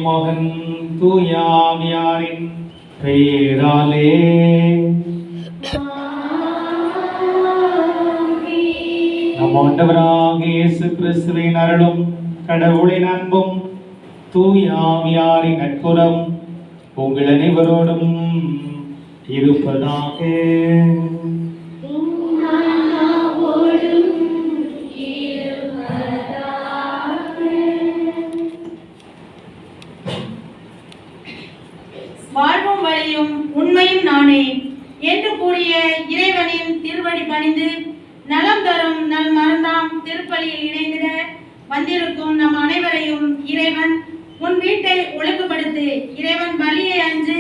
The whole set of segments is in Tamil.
மகன் தூயாவியாரின் பெயராலே. நம் ஆண்டவராகிய இயேசு கிறிஸ்துவின் அருளும் கடவுளின் அன்பும் தூயாவியாரின் நட்புறம் உங்கள் அனைவரோடும் இருப்பதாக. வாழ்வும் வழியும் உண்மையும் நானே என்று கூறிய இறைவனின் திருவடி பணிந்து நலம் தரும் நல் மறந்தாம் திருப்பலியில் இணைந்திட வந்திருக்கும் நம் அனைவரையும் இறைவன் உன் வீட்டை ஒழுங்குபடுத்து, இறைவன் பலியை அன்று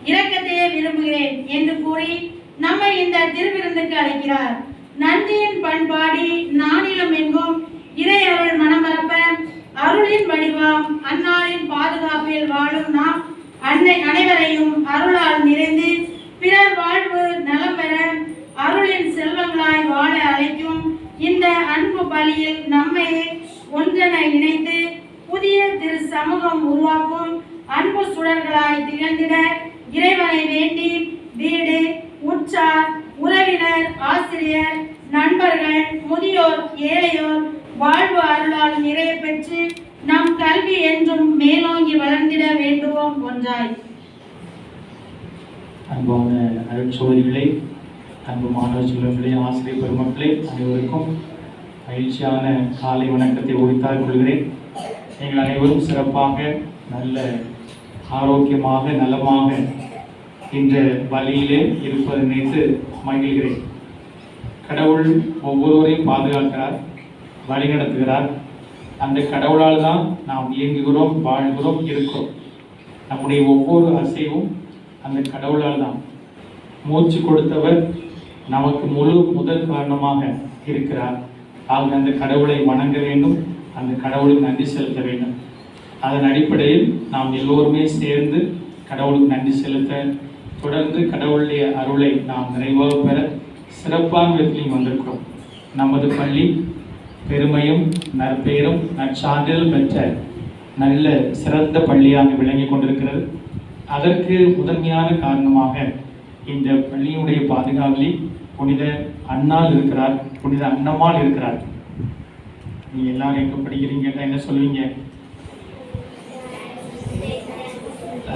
இரக்கத்தையே விரும்புகிறேன் என்று கூறி நம்மை இந்த திருவிருந்துக்கு அழைக்கிறார். நன்றியின் பண்பாடி நானிலும் எங்கும் இறை அருள் மனமரப்ப அருளின் வடிவாம் அன்னாரின் பாதுகாப்பில் வாழும் நாம் அனைவரையும் அருளால் நிறைந்து பிறர் வாழ்வு நலம் பெற அருளின் செல்வங்களாய் வாழ அழைக்கும் இந்த அன்பு பலியில் நம்மை ஒன்றென இணைத்து புதிய திரு சமூகம் உருவாக்கும் அன்பு சுடர்களாய் திகழ்ந்திட இறைவனை வேண்டி வீடு, உற்றார், உறவினர், ஆசிரியர், நண்பர்கள், முதியோர், ஏழையோர் வாழ்வு அருளால் நிறைய பெற்று நம் கல்வி என்றும் மேலோங்கி வளர்ந்திட வேண்டுவோம் ஒன்றாய். அன்பான அருட்சோதரிகளே, அன்பு மாணவ செல்வங்களே, ஆசிரியர் பெருமக்களே, அனைவருக்கும் மகிழ்ச்சியான காலை வணக்கத்தை உரித்தால் கொள்கிறேன். நீங்கள் அனைவரும் சிறப்பாக, நல்ல ஆரோக்கியமாக, நலமாக இந்த வழியிலே இருப்பதை நினைத்து மகிழ்கிறேன். கடவுள் ஒவ்வொருவரையும் பாதுகாக்கிறார், வழிநடத்துகிறார். அந்த கடவுளால் தான் நாம் இயங்குகிறோம், வாழ்கிறோம், இருக்கிறோம். நம்முடைய ஒவ்வொரு அசைவும் அந்த கடவுளால் தான். மூச்சு கொடுத்தவர் நமக்கு முதல் காரணமாக இருக்கிறார். ஆக அந்த கடவுளை வணங்க வேண்டும், அந்த கடவுளுக்கு நன்றி செலுத்த வேண்டும். அதன் அடிப்படையில் நாம் எல்லோருமே சேர்ந்து கடவுளுக்கு நன்றி செலுத்த, தொடர்ந்து கடவுளுடைய அருளை நாம் நிறைவாக பெற சிறப்பான விதத்திலையும் வந்திருக்கிறோம். நமது பள்ளி பெருமையும் நற்பெயரும் நற்சான்றிதழ் பெற்ற நல்ல சிறந்த பள்ளியாக விளங்கி கொண்டிருக்கிறது. அதற்கு முதன்மையான காரணமாக இந்த பள்ளியுடைய பாதுகாவலி புனித அண்ணாள் இருக்கிறார், புனித அன்னம்மாள் இருக்கிறார். நீங்கள் எல்லாரும் எங்கே படிக்கிறீங்கன்னா என்ன சொல்லுவீங்க?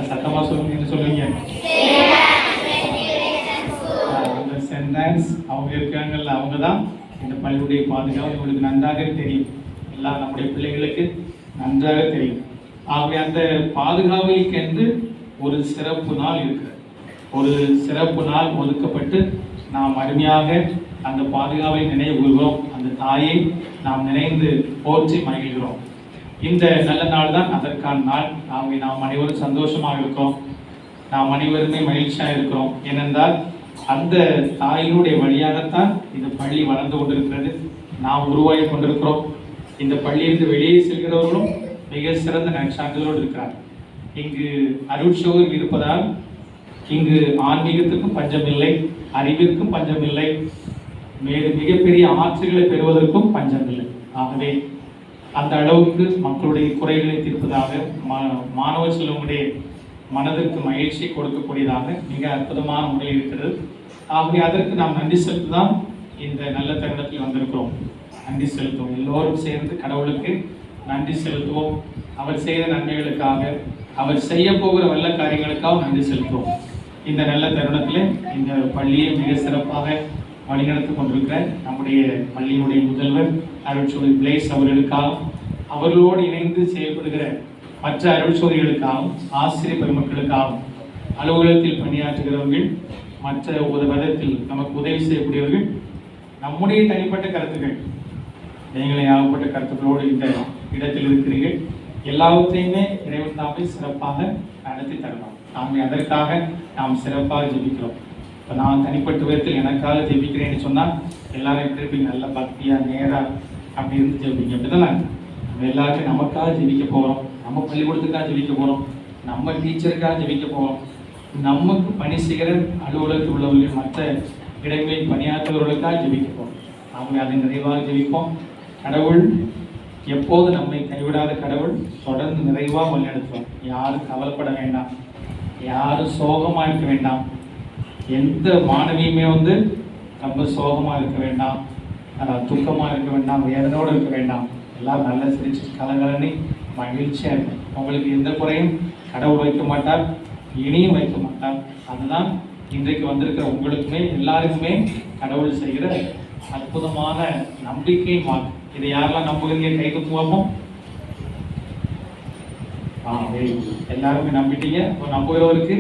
சத்தமாக சொல்லுங்க, என்ன சொல்லுவீங்க? அந்த சென்டான்ஸ் அவங்க இருக்காங்கல்ல, அவங்க தான் இந்த பள்ளியுடைய பாதுகாவல். உங்களுக்கு நன்றாக தெரியும், எல்லாம் நம்முடைய பிள்ளைகளுக்கு நன்றாக தெரியும். ஆகவே அந்த பாதுகாவலுக்கு என்று ஒரு சிறப்பு நாள் இருக்கிறது. ஒரு சிறப்பு நாள் ஒதுக்கப்பட்டு நாம் அருமையாக அந்த பாதுகாவலை நினைவு கூறுகிறோம். அந்த தாயை நாம் நினைந்து போற்றி மகிழ்கிறோம். இந்த நல்ல நாள் தான் அதற்கான நாள். ஆகவே நாம் அனைவரும் சந்தோஷமாக இருக்கிறோம், நாம் அனைவருமே மகிழ்ச்சியாக இருக்கிறோம். ஏனென்றால் அந்த தாயினுடைய வழியாகத்தான் இந்த பள்ளி வளர்ந்து கொண்டிருக்கிறது, நாம் உருவாகி கொண்டிருக்கிறோம். இந்த பள்ளியிலிருந்து வெளியே செல்கிறவர்களும் மிக சிறந்த நற்சான்றிதழோடு இருக்கிறார். இங்கு அருட்சோதரிகள் இருப்பதால் இங்கு ஆன்மீகத்துக்கும் பஞ்சமில்லை, அறிவிற்கும் பஞ்சமில்லை, மிகப்பெரிய ஆட்சிகளை பெறுவதற்கும் பஞ்சமில்லை. ஆகவே அந்த அளவுக்கு மக்களுடைய குறைகளை தீர்ப்பதாக, மாணவ செல்வங்களுடைய மனதிற்கு மகிழ்ச்சி கொடுக்கக்கூடியதாக மிக அற்புதமான முறையில் இருக்கிறது. ஆகவே அதற்கு நாம் நன்றி செலுத்ததான் இந்த நல்ல தருணத்தில் வந்திருக்கிறோம். நன்றி செலுத்துவோம், எல்லோரும் சேர்ந்து கடவுளுக்கு நன்றி செலுத்துவோம். அவர் செய்த நன்மைகளுக்காக, அவர் செய்ய போகிற நல்ல காரியங்களுக்காக நன்றி செலுத்துவோம். இந்த நல்ல தருணத்தில் இந்த பள்ளியை மிக சிறப்பாக வழிநடத்தி கொண்டிருக்கிற நம்முடைய பள்ளியினுடைய முதல்வர் அருட்சோதரி பிளேஸ் அவர்களுக்காகவும், அவர்களோடு இணைந்து செயல்படுகிற மற்ற அருட்சோதரிகளுக்காகவும், ஆசிரியர் பெருமக்களுக்காகவும், அலுவலகத்தில் பணியாற்றுகிறவர்கள், மற்ற விதத்தில் நமக்கு உதவி செய்யக்கூடியவர்கள், நம்முடைய தனிப்பட்ட கருத்துக்கள், நீங்களே ஆகப்பட்ட கருத்துக்களோடு இந்த இடத்தில் இருக்கிறீர்கள். எல்லாவற்றையுமே இறைவன் தாமே சிறப்பாக நடத்தி தருவாங்க. நாங்கள் அதற்காக நாம் சிறப்பாக ஜெபிக்கிறோம். இப்போ நான் தனிப்பட்ட விதத்தில் எனக்காக ஜெபிக்கிறேன்னு சொன்னால் எல்லாரும் திருப்பி நல்ல பக்தியாக நேராக அப்படி இருந்து ஜெபிங்க. அப்படிதான் நம்ம எல்லாருக்கும் நமக்காக ஜெபிக்க போகிறோம், நம்ம பள்ளிக்கூடத்துக்காக ஜெபிக்க போகிறோம், நம்ம டீச்சருக்காக ஜெபிக்க போகிறோம், நமக்கு பணி செய்கிற அலுவலகத்தில் உள்ளவர்கள், மற்ற இடங்களில் பணியாற்றுவர்களுக்காக ஜெபிக்க போகிறோம். அவங்க அதை நிறைவாக ஜெபிப்போம். கடவுள் எப்போது நம்மை கைவிடாத கடவுள் தொடர்ந்து நிறைவாக வழிநடத்துவார். யாரும் கவலைப்பட வேண்டாம், யாரும் சோகமாக இருக்க வேண்டாம். எந்த மாணவியுமே ரொம்ப சோகமாக இருக்க வேண்டாம், துக்கமாக இருக்க வேண்டாம், வேதனோடு இருக்க வேண்டாம். எல்லாம் நல்ல சிரிச்சு கலகலன்னு மகிழ்ச்சியாக இருக்கும். உங்களுக்கு எந்த குறையும் கடவுள் வைக்க மாட்டார், இனியும் வைக்க மாட்டார். அதுதான் இன்றைக்கு வந்திருக்கிற உங்களுக்குமே எல்லாருக்குமே கடவுள் செய்கிற அற்புதமான நம்பிக்கை வாக்கு. இதை யாரெல்லாம் நம்புகிறீங்க? கை தூக்குவோமோ? எல்லாருமே நம்பிட்டீங்க. இப்போ நம்புகிறவருக்கு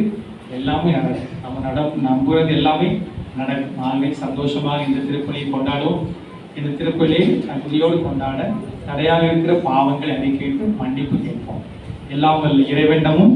எல்லாமே நடக்கும். நம்ம நம்புகிறது எல்லாமே நடக்கும். நாளை சந்தோஷமாக இந்த திருப்பலியை கொண்டாடுவோம். இந்த திருப்பலியை நன்றியோடு கொண்டாட தடையாக இருக்கிற பாவங்களை அறிக்கையிட்டு மன்னிப்பு கேட்போம். எல்லாம் வல்ல இறைவனிடமும்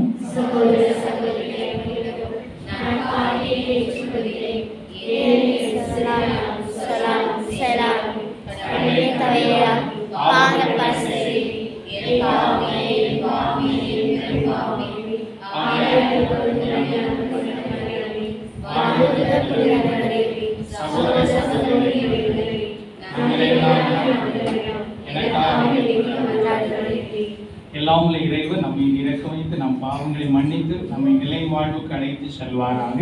எல்லாம் உள்ள இறைவன் நம்மை இறக்க வைத்து நம் பாவங்களை மன்னித்து நம்மை நிலை வாழ்வுக்கு அழைத்து செல்வாராக.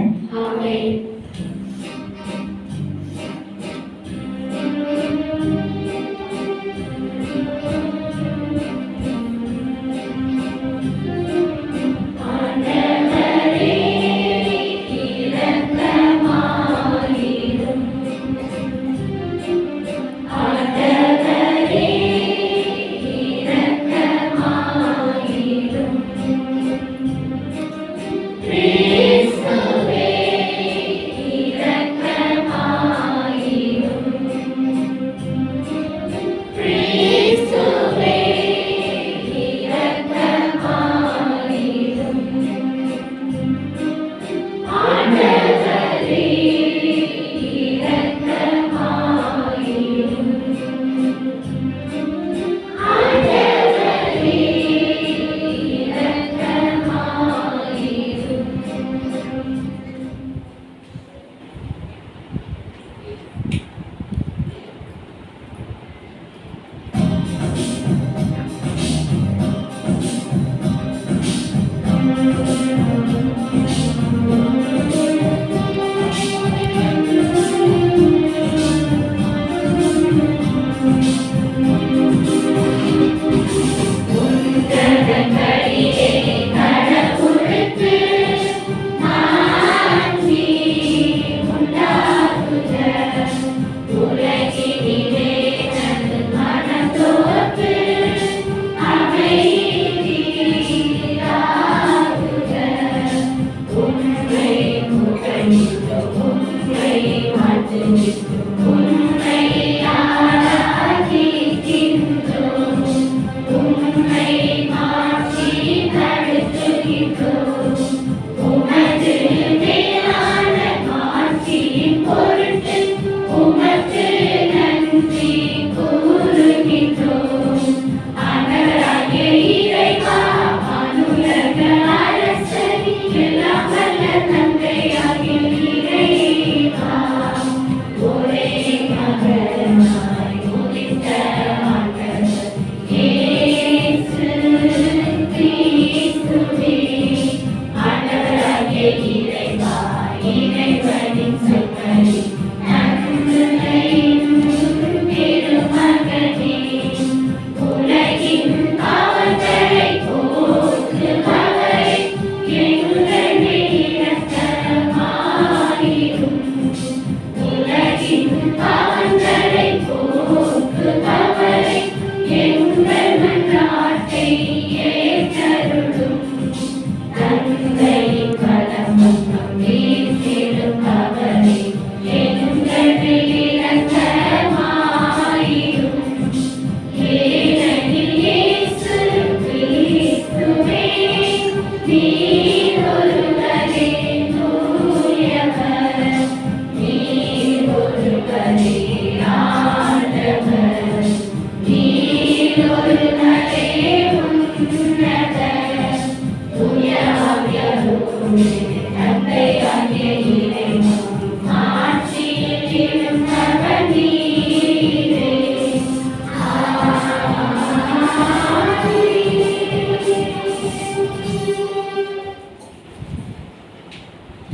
தந்தை பரம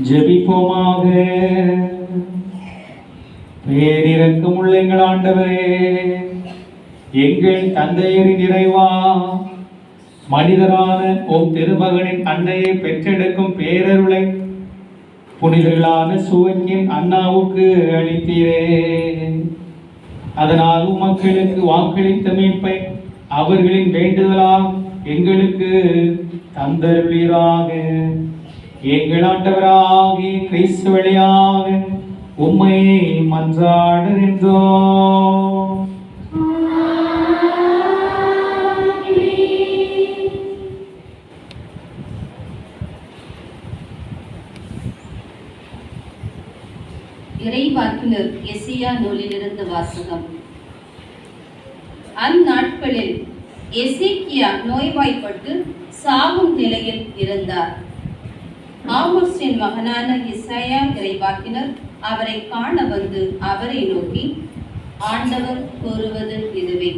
ஜெபிப்போமாக. பேரிரக்கமுள்ள எங்கள் ஆண்டவரே, எங்கள் தந்தையரின் இறைவா, மனிதரான உம் திருமகனின் அன்னையை பெற்றெடுக்கும் பேரருளை புனிதர்களான சுவக்கின் அண்ணாவுக்கு அளித்தீரே. அதனால் மக்களுக்கு வாக்களித்த மீட்பை அவர்களின் வேண்டுதலால் எங்களுக்கு தந்தருளீராக. எங்கள் ஆண்டவராகிய கிறிஸ்து வழியாக உம்மை மன்றாடுகின்றோம். இறைவாக்கினர் எசையா நூலிலிருந்து வாசகம். அந்நாட்களில் எசேக்கியா நோய்வாய்ப்பட்டு சாகும் நிலையில் இருந்தார். ஆமோஸின் மகனான எசாயா இறைவாக்கினர் அவரை காண வந்து அவரை நோக்கி, ஆண்டவர் கூறுவது இதுவே,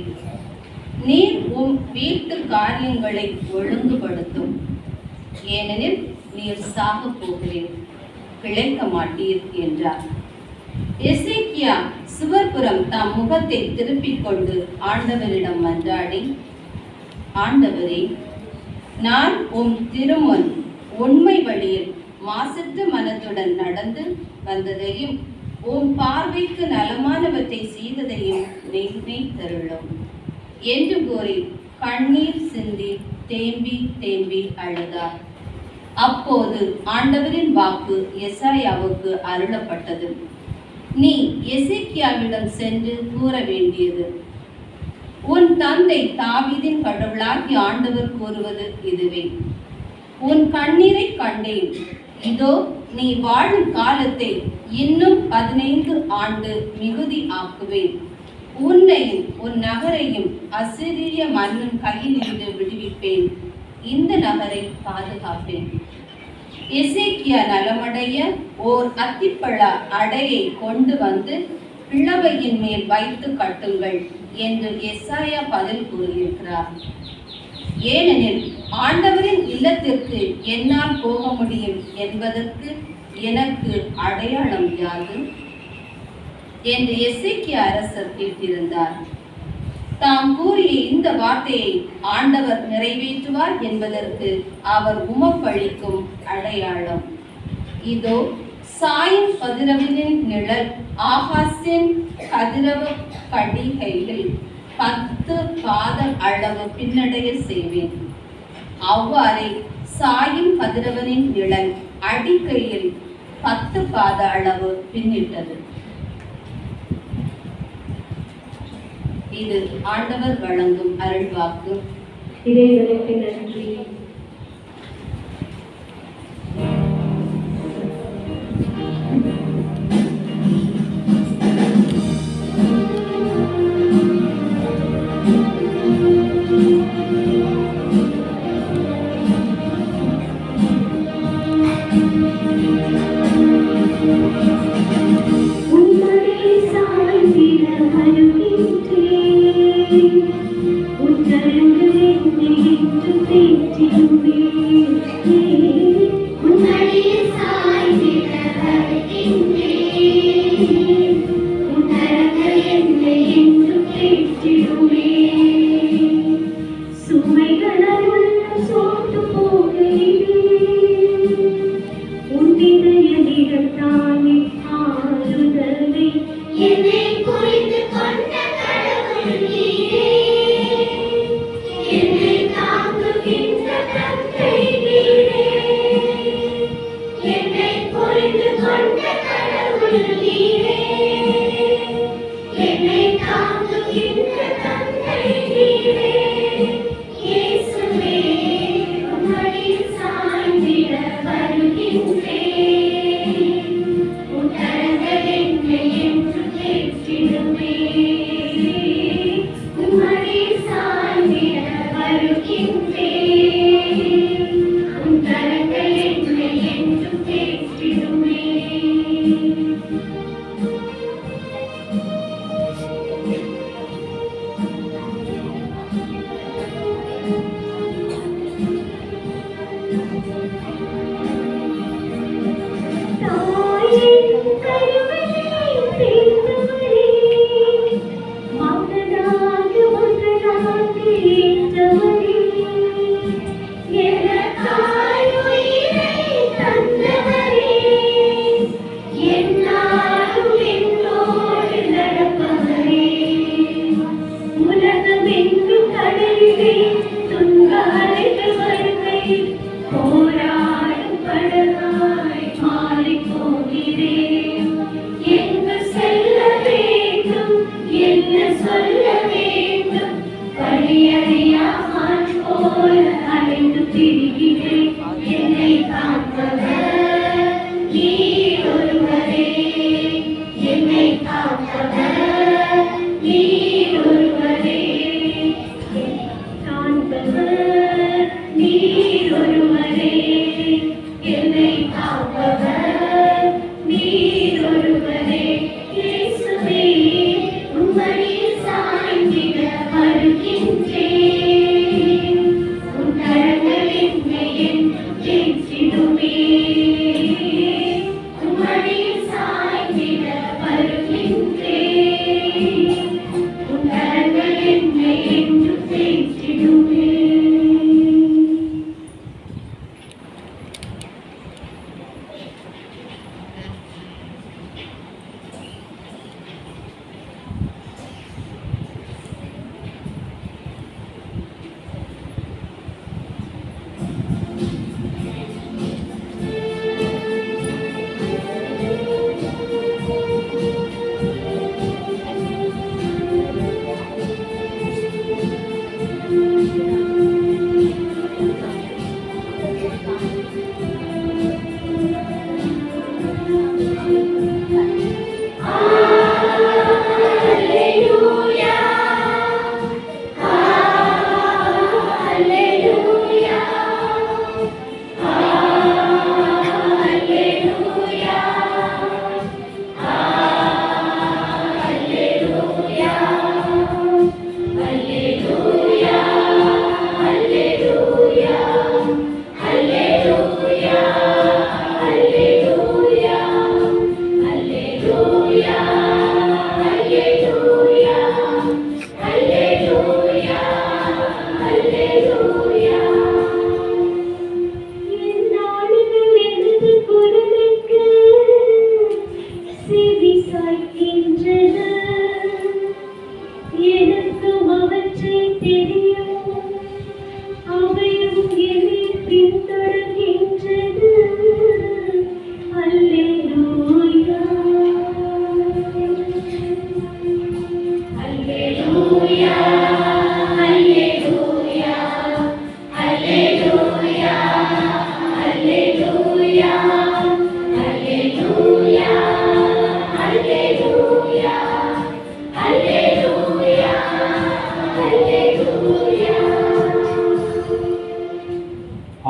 நீர் உம் வீட்டு காரியங்களை ஒழுங்குபடுத்தும், ஏனெனில் நீர் சாக போகிறீர், பிழைக்க மாட்டீர் என்றார். எசேக்கியா சுவர்புறம் தாம் முகத்தை திருப்பிக் கொண்டு ஆண்டவரிடம் மன்றாடி, ஆண்டவரே, நான் உம் திருமுன் உண்மை வழியில் மாசற்ற மனத்துடன் நடந்து வந்ததையும் உம் பார்வைக்கு நலமானவற்றை செய்ததையும் நினைத்தருளும் என்று கூறி கண்ணீர் சிந்தி தேம்பி தேம்பி அழுதார். அப்போது ஆண்டவரின் வாக்கு எசாயாவுக்கு அருளப்பட்டது. நீ எசேக்கியாவிடம் சென்று கூற வேண்டியது, உன் தந்தை தாவீதின் கடவுளாகி ஆண்டவர் கூறுவது இதுவே, உன் கண்ணீரை கண்டேன், இதோ நீ வாழும் காலத்தை இன்னும் 15 ஆண்டு மிகுதி ஆக்குவேன், உன்னையும் உன் நகரையும் அசிரிய மன்னன் கையிலிருந்து விடுவிப்பேன், இந்த நகரை பாதுகாப்பேன். எசேக்கியா நலமடைய ஓர் அத்திப்பழ அடையை கொண்டு வந்து பிளவையின் மேல் வைத்து கட்டுங்கள் என்று எசாயா பதில் கூறியிருக்கிறார். ஏனெனில் ஆண்டவரின் இல்லத்திற்கு என்னால் போக முடியும் என்பதற்கு எனக்கு அடையாளம் யாது என்று எசேக்கியா அரசர் கேட்டிருந்தார். தாம் கூறிய இந்த வார்த்தையை ஆண்டவர் நிறைவேற்றுவார் என்பதற்கு அவர் உமப்பளிக்கும் அடையாளம் இதோ, சாயும் கதிரவனின் நிழல் ஆகாசின் கதிரவ கடிகையில் 10 பாத அளவு பின்னடைய செய்வேன். அவ்வாறே சாயும் கதிரவனின் நிழல் அடிக்கையில் 10 பாத அளவு பின்னிட்டது. இது ஆண்டவர் வழங்கும் அருள்வாக்கு. இறைவனுக்கு நன்றி.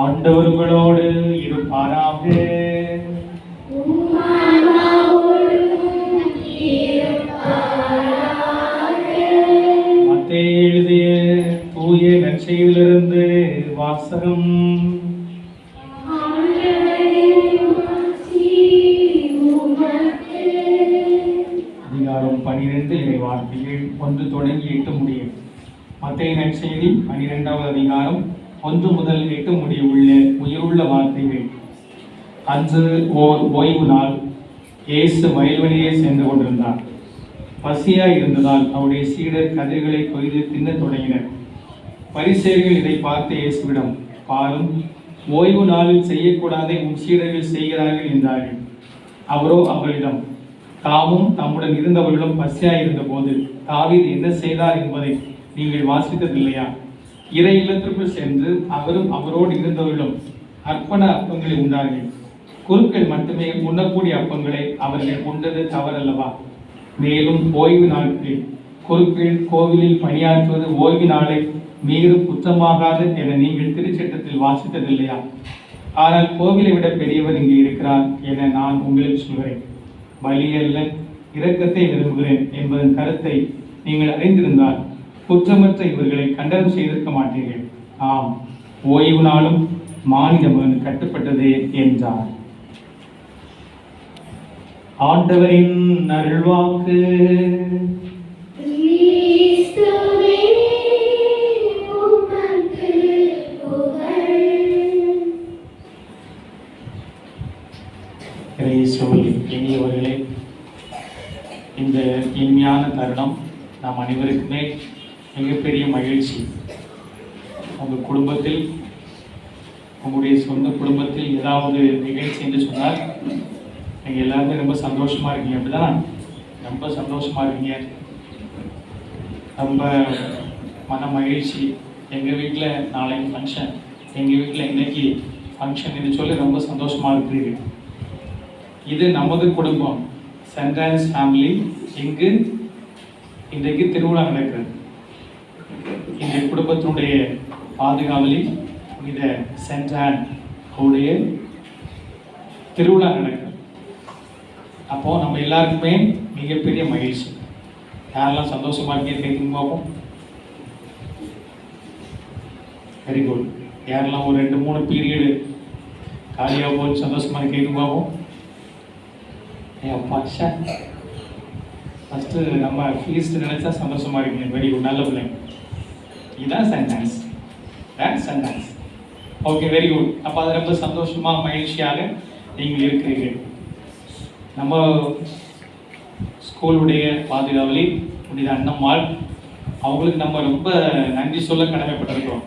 ஆண்டவர் உங்களோடு இருப்பாராக. மத்தேயு எழுதிய தூய நற்செய்தியிலிருந்து வாசகம். அதிகாரம் 12 இறை வார்த்தைகள் 1 தொடங்கி 8 முடியும். மத்தேயு நற்செய்தி 12வது அதிகாரம் 1 முதல் 8 முடிய உள்ள உயிருள்ள வார்த்தைகள். அன்று ஓர் ஓய்வு நாள். இயேசு வயல்வெளியே சென்று கொண்டிருந்தார். பசியாய் இருந்ததால் அவருடைய சீடர் கதிர்களை கொய்து தின்னத் தொடங்கினர். பரிசேயர்கள் இதை பார்த்து இயேசுவிடம், பாரும், ஓய்வு நாளில் செய்யக்கூடாதே உன் சீடர்கள் செய்கிறார்கள் என்றார்கள். அவரோ அவர்களிடம், தாமும் தம்முடன் இருந்தவர்களும் பசியாய் இருந்த போது தாவீது என்ன செய்தார் என்பதை நீங்கள் வாசித்ததில்லையா? இறை இல்லத்திற்குள் சென்று அவரும் அவரோடு இருந்தவர்களும் அர்ப்பண அப்பங்களை உண்டார்கள். குருக்கள் மட்டுமே உண்ணக்கூடிய அப்பங்களை அவர்கள் உண்டது தவறல்லவா? மேலும் ஓய்வு நாட்களில் குருக்கள் கோவிலில் பணியாற்றுவது ஓய்வு நாளை மீறும் குற்றமாகாது என நீங்கள் திருச்சட்டத்தில் வாசித்ததில்லையா? ஆனால் கோவிலை விட பெரியவர் இங்கே இருக்கிறார் என நான் உங்களுக்கு சொல்கிறேன். பலியல்ல இரக்கத்தை விரும்புகிறேன் என்பதன் கருத்தை நீங்கள் அறிந்திருந்தால் குற்றமற்ற இவர்களை கண்டனம் செய்திருக்க மாட்டீர்கள். ஆம், ஓய்வு நாளும் மானிட மகன் கட்டுப்பட்டதே என்றார். ஆண்டவரின் அருள்வாக்கு. இனியவர்களே, இந்த இனிமையான தருணம் நாம் அனைவருக்குமே மிகப்பெரிய மகிழ்ச்சி. உங்கள் குடும்பத்தில், உங்களுடைய சொந்த குடும்பத்தில் ஏதாவது நிகழ்ச்சி என்று சொன்னால் நீங்கள் எல்லாருமே ரொம்ப சந்தோஷமாக இருக்கீங்க. அப்படிதான், ரொம்ப சந்தோஷமாக இருக்கீங்க, ரொம்ப மன மகிழ்ச்சி. எங்கள் வீட்டில் நாளைக்கு ஃபங்க்ஷன், எங்கள் வீட்டில் இன்னைக்கு ஃபங்க்ஷன் என்று சொல்லி ரொம்ப சந்தோஷமாக இருக்கிறீங்க. இது நமது குடும்பம், சென்ட் ஆன்ஸ் ஃபேமிலி. இங்கு இன்றைக்கு திருவிழா நடக்கிறது. இந்த குடும்பத்தினுடைய பாதுகாவலி புனித சென்ட் ஆன் உடைய திருவிழா நடக்குது. அப்போ நம்ம எல்லாருக்குமே மிகப்பெரிய மகிழ்ச்சி. யாரெல்லாம் சந்தோஷமா இருக்கீங்க கேட்கும் பார்ப்போம். Very good. யாரெல்லாம் ஒரு 2-3 பீரியடு காலியாக போய் சந்தோஷமா கேட்கும் பார்ப்போம். அப்பா ஃபஸ்ட்டு நம்ம ஃபீஸ்ட் நினைச்சா சந்தோஷமா இருக்கீங்க. வெரி குட், நல்ல பிள்ளைங்க. இதுதான் sentence, that's sentence. Okay, very good. அப்போ அது ரொம்ப சந்தோஷமாக மகிழ்ச்சியாக நீங்கள் இருக்கிறீர்கள். நம்ம ஸ்கூலுடைய பாதுகாவலி புனித அண்ணம்மாள், அவங்களுக்கு நம்ம ரொம்ப நன்றி சொல்ல கடமைப்பட்டிருக்கிறோம்.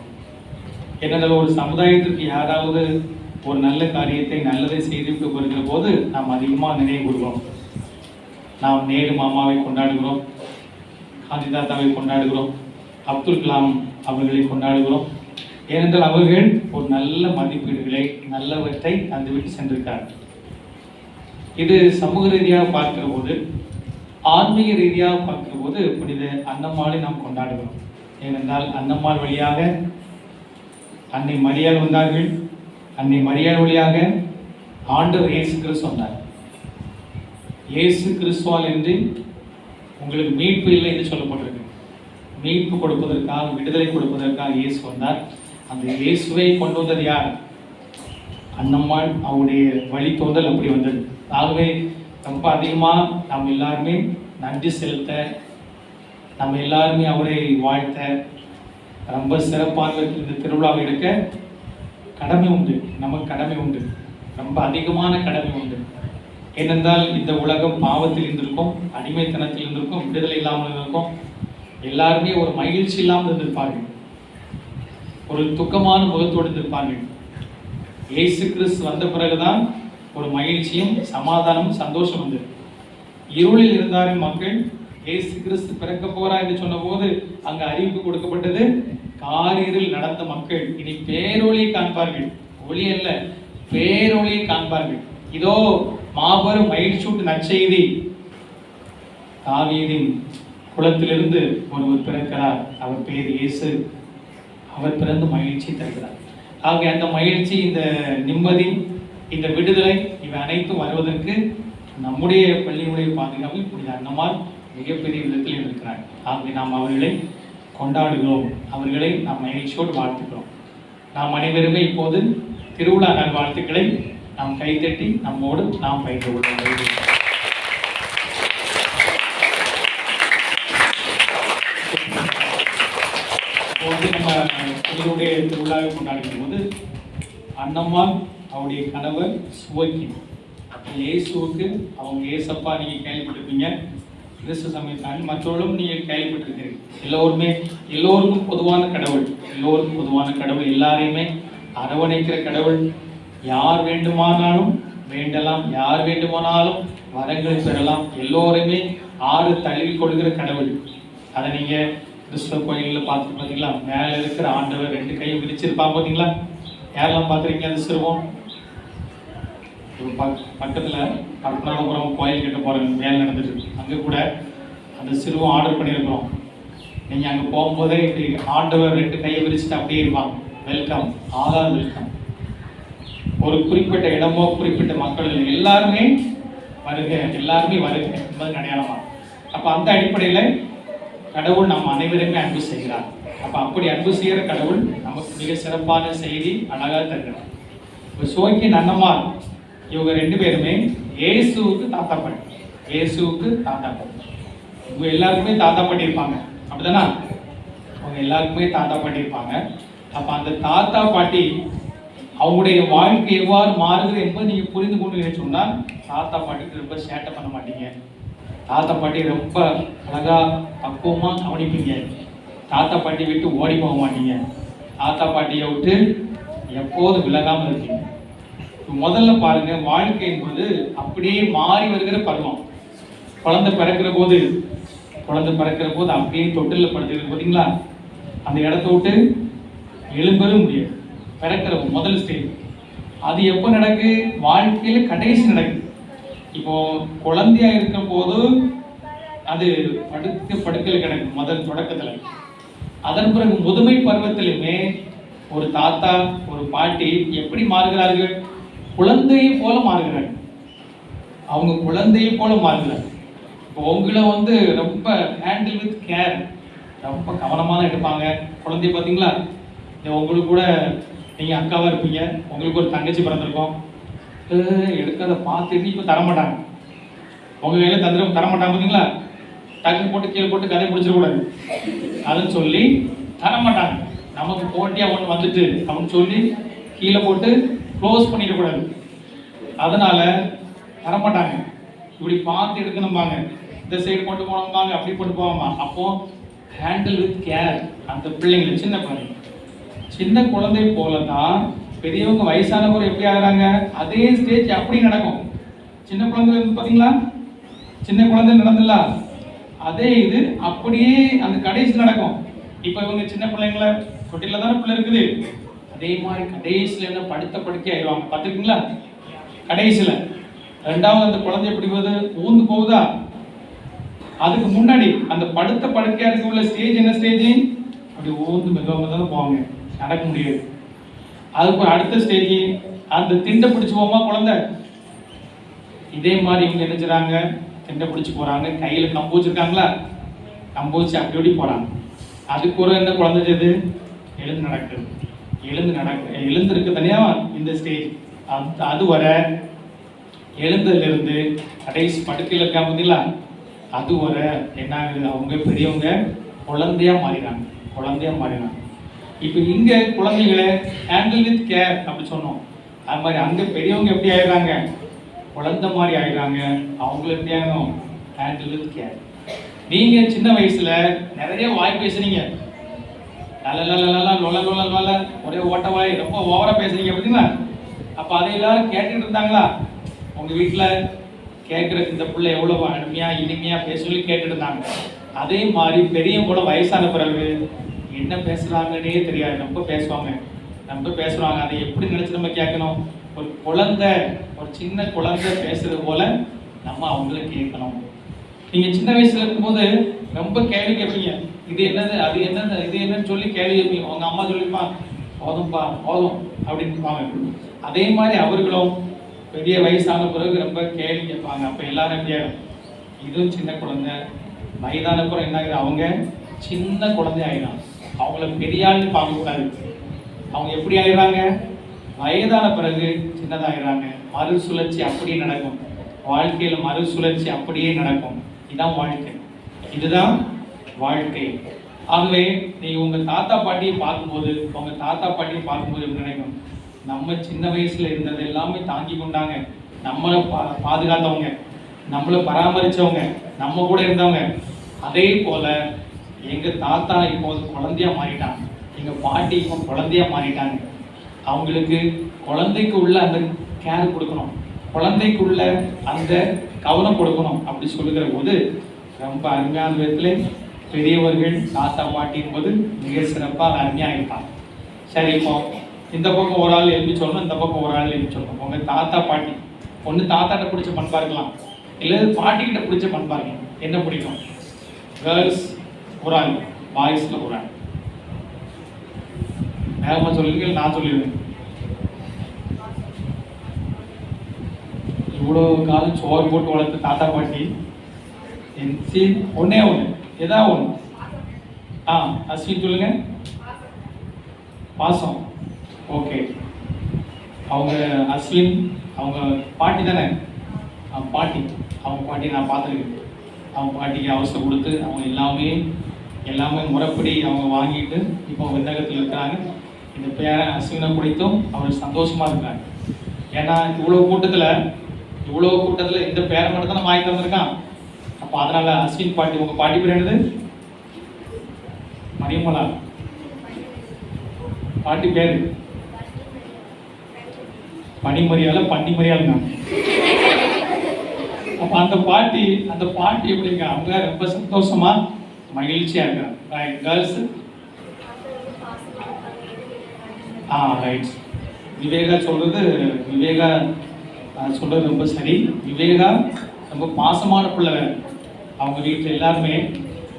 என்னென்ன ஒரு சமுதாயத்திற்கு யாராவது ஒரு நல்ல காரியத்தை நல்லதை செய்துவிட்டு வருகிற போது நாம் அதிகமாக நினைவு கூறுவோம். நாம் நேரு மாமாவை கொண்டாடுகிறோம், காந்தி தாத்தாவை கொண்டாடுகிறோம், அப்துல் கலாம் அவர்களை கொண்டாடுகிறோம். ஏனென்றால் அவர்கள் ஒரு நல்ல மதிப்பீடுகளை நல்லவற்றை தந்துவிட்டு சென்றிருக்கிறார்கள். இது சமூக ரீதியாக பார்க்கிற போது, ஆன்மீக ரீதியாக பார்க்கிற போது புனித அன்னம்மாளை நாம் கொண்டாடுகிறோம். ஏனென்றால் அன்னம்மாள் வழியாக அன்னை மரியாள் வந்தார்கள். அன்னை மரியாள் வழியாக ஆண்டவர் இயேசு கிறிஸ்து வந்தார். இயேசு கிறிஸ்துவால் என்று உங்களுக்கு மீட்பு இல்லை என்று சொல்லப்பட்டிருக்கு. மீட்பு கொடுப்பதற்காக, விடுதலை கொடுப்பதற்காக இயேசு வந்தார். அந்த இயேசுவை கொண்டு வந்தது யார்? அன்னம்மாள். அவருடைய வழித்தோன்றல் அப்படி வந்தது. ஆகவே ரொம்ப அதிகமாக நாம் எல்லாருமே நன்றி செலுத்த, நம்ம எல்லாருமே அவரை வாழ்த்த, ரொம்ப சிறப்பாக இந்த திருவிழாவை எடுக்க கடமை உண்டு. நமக்கு கடமை உண்டு, ரொம்ப அதிகமான கடமை உண்டு. ஏனென்றால் இந்த உலகம் பாவத்தில் இருந்திருக்கும், அடிமைத்தனத்தில் இருந்திருக்கும், விடுதலை இல்லாமல் இருந்திருக்கும். எல்லாருமே ஒரு மகிழ்ச்சி இல்லாமல் இருந்திருப்பார்கள், ஒரு துக்கமான முகத்தோடு இருந்திருப்பார்கள். இயேசு கிறிஸ்து வந்த பிறகுதான் ஒரு மகிழ்ச்சியும் சமாதானமும் சந்தோஷம் வந்தது. இருளில் இருந்தார்கள் மக்கள். இயேசு கிறிஸ்து பிறக்க போறார் என்று சொன்ன போது அங்கு அறிவிப்பு கொடுக்கப்பட்டது, காரிருள் நடந்த மக்கள் இனி பேரொளியை காண்பார்கள். ஒளி அல்ல, பேரொளியை காண்பார்கள். இதோ மாபெரும் மகிழ்ச்சியூட்டு நற்செய்தி, தாவீதின் குலத்திலிருந்து ஒருவர் பிறக்கிறார், அவர் பேர் இயேசு. அவர் பிறந்து மகிழ்ச்சி தருகிறார். ஆகவே அந்த மகிழ்ச்சி, இந்த நிம்மதி, இந்த விடுதலை, இவை அனைத்தும் வருவதற்கு நம்முடைய பள்ளியுடைய பாதுகாப்பில் புனித அன்னம்மாள் மிகப்பெரிய விதத்தில் இருக்கிறார். ஆகவே நாம் அவர்களை கொண்டாடுகிறோம், அவர்களை நாம் மகிழ்ச்சியோடு வாழ்த்துக்கிறோம். நாம் அனைவருமே இப்போது திருவிழா நாள் வாழ்த்துக்களை நாம் கைத்தட்டி நம்மோடு நாம் பயின்று கொள்வோம். நம்ம புனிதருடைய திருவிழாவை கொண்டாடும் போது அன்னம்மாள், அவருடைய கணவர் சுவைக்கி, இயேசுவுக்கு அவங்க ஏசப்பா நீங்கள் கேள்விப்பட்டிருப்பீங்க. கிறிஸ்து சமயத்தால் மற்றவர்களும் நீங்கள் கேள்விப்பட்டிருக்கிறீர்கள். எல்லோருக்கும் பொதுவான கடவுள், எல்லோருக்கும் பொதுவான கடவுள், எல்லாரையுமே அரவணைக்கிற கடவுள். யார் வேண்டுமானாலும் வேண்டலாம், யார் வேண்டுமானாலும் வரங்களை பெறலாம். எல்லோருமே 6 தழுவி கொடுக்கிற கடவுள். அதை நீங்கள் கிறிஸ்தவ கோயிலில் பார்த்துட்டு பார்த்தீங்களா? மேலே இருக்கிற ஆண்டவர் 2 கையும் விரிச்சிருப்பாங்க பார்த்தீங்களா? யாரெல்லாம் பார்த்துருக்கீங்க? அந்த சிறுவம் பக்கத்தில் பத்மநாபபுரம் கோயில் கிட்ட போகிற வேலை நடந்துட்டு இருக்கு. அங்கே கூட அந்த சிறுவம் ஆர்டர் பண்ணியிருக்கிறோம். நீங்கள் அங்கே போகும்போதே இப்படி ஆண்டவர் 2 கையை விரிச்சுட்டு அப்படியே இருப்பாங்க. Welcome, Aadhaar welcome. ஒரு குறிப்பிட்ட இடமோ குறிப்பிட்ட மக்கள் எல்லாருமே வருக, எல்லாருமே வருக என்பது அடையாளமாக. அப்போ அந்த அடிப்படையில் கடவுள் நம்ம அனைவருமே அன்பு செய்கிறார். அப்போ அப்படி அன்பு செய்கிற கடவுள் நமக்கு மிக சிறப்பான செய்தி அழகாக தருகிறார். இப்போ சோக்கி அன்னம்மாள் இவங்க 2 பேருமே இயேசுவுக்கு தாத்தா பாட்டி. இயேசுவுக்கு தாத்தா பாட்டி. இவங்க எல்லாருக்குமே தாத்தா பாட்டி இருப்பாங்க, அப்படிதானா? அவங்க எல்லாருக்குமே தாத்தா பாட்டி இருப்பாங்க. அப்போ அந்த தாத்தா பாட்டி அவங்களுடைய வாழ்க்கை எவ்வாறு மாறுகிறது என்பது நீங்கள் புரிந்து கொண்டு சொன்னால், தாத்தா பாட்டிக்கு ரொம்ப சேட்டை பண்ண மாட்டீங்க. தாத்தா பாட்டி ரொம்ப அழகா பக்குவமாக கவனிப்பீங்க. தாத்தா பாட்டி விட்டு ஓடி போக மாட்டீங்க. தாத்தா பாட்டியை விட்டு எப்போதும் விலகாமல் இருக்கீங்க. முதல்ல பாருங்க, வாழ்க்கை என்பது அப்படியே மாறி வருகிற பருவம். குழந்தை பிறக்கிற போது அப்படியே தொட்டில் படுத்துக்கிறது பார்த்தீங்களா? அந்த இடத்த விட்டு எழும்பவே முடியாது. பிறக்கிற முதல் ஸ்டேஜ் அது எப்போ நடக்கு? வாழ்க்கையில் கடைசி நடக்குது. இப்போ குழந்தையா இருக்கிற போது அது படுக்கையில் கிடக்கும் முதல் தொடக்கத்தில். அதன் பிறகு முதுமை பருவத்திலுமே ஒரு தாத்தா ஒரு பாட்டி எப்படி மாறுகிறார்கள்? குழந்தையை போல மாறுகிறாங்க. அவங்க குழந்தையை போல மாறுகிறாங்க. இப்போ உங்களை வந்து ரொம்ப ஹேண்டில் வித் கேர், ரொம்ப கவனமாக தான் எடுப்பாங்க. குழந்தைய பார்த்தீங்களா, உங்களுக்கு கூட நீங்கள் அக்காவாக இருப்பீங்க, உங்களுக்கு ஒரு தங்கச்சி பிறந்திருக்கோம், எடுக்கிறத பார்த்துட்டு இப்போ தரமாட்டாங்க. உங்கள் கையில் தரமாட்டாங்க பார்த்தீங்களா, டக்கு போட்டு கீழே போட்டு கதை பிடிச்சிடக்கூடாது அதுன்னு சொல்லி தரமாட்டாங்க. நமக்கு போட்டியாக ஒன்று வந்துட்டு அப்படின்னு சொல்லி கீழே போட்டு க்ளோஸ் பண்ணிடக்கூடாது. அதனால தரமாட்டாங்க. இப்படி பார்த்து எடுக்கணும்பாங்க, இந்த சைடு கொண்டு போனோம்பாங்க, அப்படி கொண்டு போவாமா. அப்போ ஹேண்டில் வித் கேர். அந்த பிள்ளைங்க சின்ன குழந்தை போல தான் பெரியவங்க வயசானவங்க எப்படி ஆகுறாங்க, அதே ஸ்டேஜ் அப்படி நடக்கும். சின்ன குழந்தை பார்த்தீங்களா, சின்ன குழந்தை நடந்துல அதே இது அப்படியே அந்த கடைசி நடக்கும். இப்போ இவங்க சின்ன பிள்ளைங்கள தொட்டில தானே பிள்ளை இருக்குது, அதே மாதிரி கடைசியில் என்ன படுத்த படுக்கை ஆயிடுவாங்க. பார்த்துருக்கீங்களா, கடைசியில் ரெண்டாவது அந்த குழந்தை எப்படி போகுது, ஊந்து போகுதா, அதுக்கு முன்னாடி அந்த படுத்த படுக்கையா இருக்க உள்ள ஸ்டேஜ் என்ன ஸ்டேஜ், அப்படி ஊந்து மெதுவாக தான் போவாங்க, நடக்க முடியாது. அதுக்கு ஒரு அடுத்த ஸ்டேஜ் அந்த திண்டை பிடிச்சி போமா குழந்தை. இதே மாதிரி இவங்க என்ன செய்றாங்க, திண்டை பிடிச்சி போறாங்க, கையில கம்பு வச்சிருக்காங்களா, கம்பு வச்சு அப்படி ஓடி போறாங்க. அதுக்கு ஒரு என்ன குழந்தை செய்யுது, எழுந்து நடக்குது. எழுந்திருக்கு தனியா இந்த ஸ்டேஜ். அது வர எழுந்ததுல இருந்து கடைசி படுக்கையில் இருக்கா பார்த்தீங்களா, அது வர என்ன ஆகுது, அவங்க பெரியவங்க குழந்தையா மாறினாங்க. இப்போ இங்க குழந்தைகளை ஹேண்டில் வித் கேர் அப்படி சொன்னோம். அது மாதிரி அங்க பெரியவங்க எப்படி ஆயிடுறாங்க, குழந்தை மாதிரி ஆயிடுறாங்க. அவங்கள எப்படி ஆகணும், ஹேண்டில் வித் கேர். நீங்க சின்ன வயசுல நிறைய வாய் பேசுறீங்க, லொல ஒரே ஓட்ட வாய், ரொம்ப ஓவரா பேசுறீங்க பார்த்தீங்களா. அப்ப அதை எல்லாரும் கேட்டுட்டு இருந்தாங்களா, உங்க வீட்டுல கேட்குற இந்த பிள்ளை எவ்வளவு அருமையா இனிமையா பேச சொல்லி கேட்டுட்டு இருந்தாங்க. அதே மாதிரி பெரியவங்களோட வயசான பிறகு என்ன பேசுறாங்கன்னே தெரியாது, ரொம்ப பேசுவாங்க. அதை எப்படி நினைச்சு நம்ம கேட்கணும், ஒரு குழந்தை, ஒரு சின்ன குழந்தை பேசுறது போல நம்ம அவங்கள கேட்கணும். நீங்க சின்ன வயசுல இருக்கும்போது ரொம்ப கேள்வி கேட்பீங்க, இது என்னது, அது என்னது, இது என்னன்னு சொல்லி கேள்வி கேட்பீங்க. உங்க அம்மா சொல்லிப்பான், போதும் அப்படின்னு. அதே மாதிரி அவர்களும் பெரிய வயசான பிறகு ரொம்ப கேள்வி கேட்பாங்க. அப்ப எல்லாரும் எப்படி ஆயிடும், இதுவும் சின்ன குழந்தை. வயதான பிறகு என்ன ஆகுது, அவங்க சின்ன குழந்தை ஆயிடும். அவங்கள பெரியாள்னு பார்க்கக்கூடாது. அவங்க எப்படி ஆயிடுறாங்க, வயதான பிறகு சின்னதாயிடுறாங்க. மறுசுழற்சி அப்படியே நடக்கும் வாழ்க்கையில, மறுசுழற்சி அப்படியே நடக்கும். இதுதான் வாழ்க்கை. ஆகவே நீங்க உங்க தாத்தா பாட்டியை பார்க்கும்போது எப்படி நினைக்கும், நம்ம சின்ன வயசுல இருந்தது எல்லாமே தாங்கி கொண்டாங்க, நம்மளை பாதுகாத்தவங்க, நம்மளை பராமரிச்சவங்க, நம்ம கூட இருந்தவங்க. அதே போல எங்க தாத்தா இப்போது குழந்தையா மாறிட்டாங்க, எங்க பாட்டி இப்போ குழந்தையா மாறிட்டாங்க. அவங்களுக்கு குழந்தைக்கு உள்ள அந்த கேர் கொடுக்கணும், குழந்தைக்கு உள்ள அந்த கவனம் கொடுக்கணும். அப்படி சொல்லுகிற போது ரொம்ப அருமையான விதத்துல பெரியவர்கள் தாத்தா பாட்டி என்பது மிக சிறப்பாக அருமையாக இருப்பாங்க. சரி, இப்போ இந்த பக்கம் ஒரு ஆள் எழுப்பி சொல்லணும், இந்த பக்கம் ஒரு ஆள் எழுப்பி சொல்லணும். உங்க தாத்தா பாட்டி, ஒன்று தாத்தாட்ட பிடிச்ச பண்பா இருக்கலாம், இல்லை பாட்டிக்கிட்ட பிடிச்ச பண்பா இருக்கலாம். என்ன பிடிக்கும், கேர்ள்ஸ் ஒரு ஆள், பாய்ஸ்ல ஒரு ஆள். வேகமா சொல்லுங்க, நான் சொல்லிடுவேன். இவ்வளோ காலம் சோறு போட்டு வளர்த்த தாத்தா பாட்டி, ஒன்னே ஒன்று, ஏதாவது ஒன்று. அஸ்வின் சொல்லுங்க. பாசம். ஓகே, அவங்க அஸ்வின் அவங்க பாட்டி தானே, அவங்க பாட்டி நான் பார்த்துருக்கேன். அவங்க பாட்டிக்கு அவசரம் கொடுத்து அவங்க எல்லாமே முறைப்படி அவங்க வாங்கிட்டு இப்போ விண்ணகத்தில் இருக்கிறாங்க. இந்த பேரன் அஸ்வினை பிடித்தும் அவர் சந்தோஷமா இருக்காங்க. ஏன்னா இவ்வளோ கூட்டத்தில் இந்த பேரை மட்டும் தான் வாங்கி தந்திருக்கான். அப்போ அதனால அஸ்வின் பாட்டி, உங்க பாட்டி பேர் என்னது, மணிமலா பாட்டி பேரு, பன்னிமரியாளுங்க. அப்ப அந்த பாட்டி எப்படி இருக்காங்க, அவங்க ரொம்ப சந்தோஷமா மகிழ்ச்சியா இருக்காங்க. Right girls. ரைட். விவேகா சொல்றது ரொம்ப சரி. விவேகா ரொம்ப பாசமான பிள்ளை. அவங்க வீட்டில் எல்லாருமே,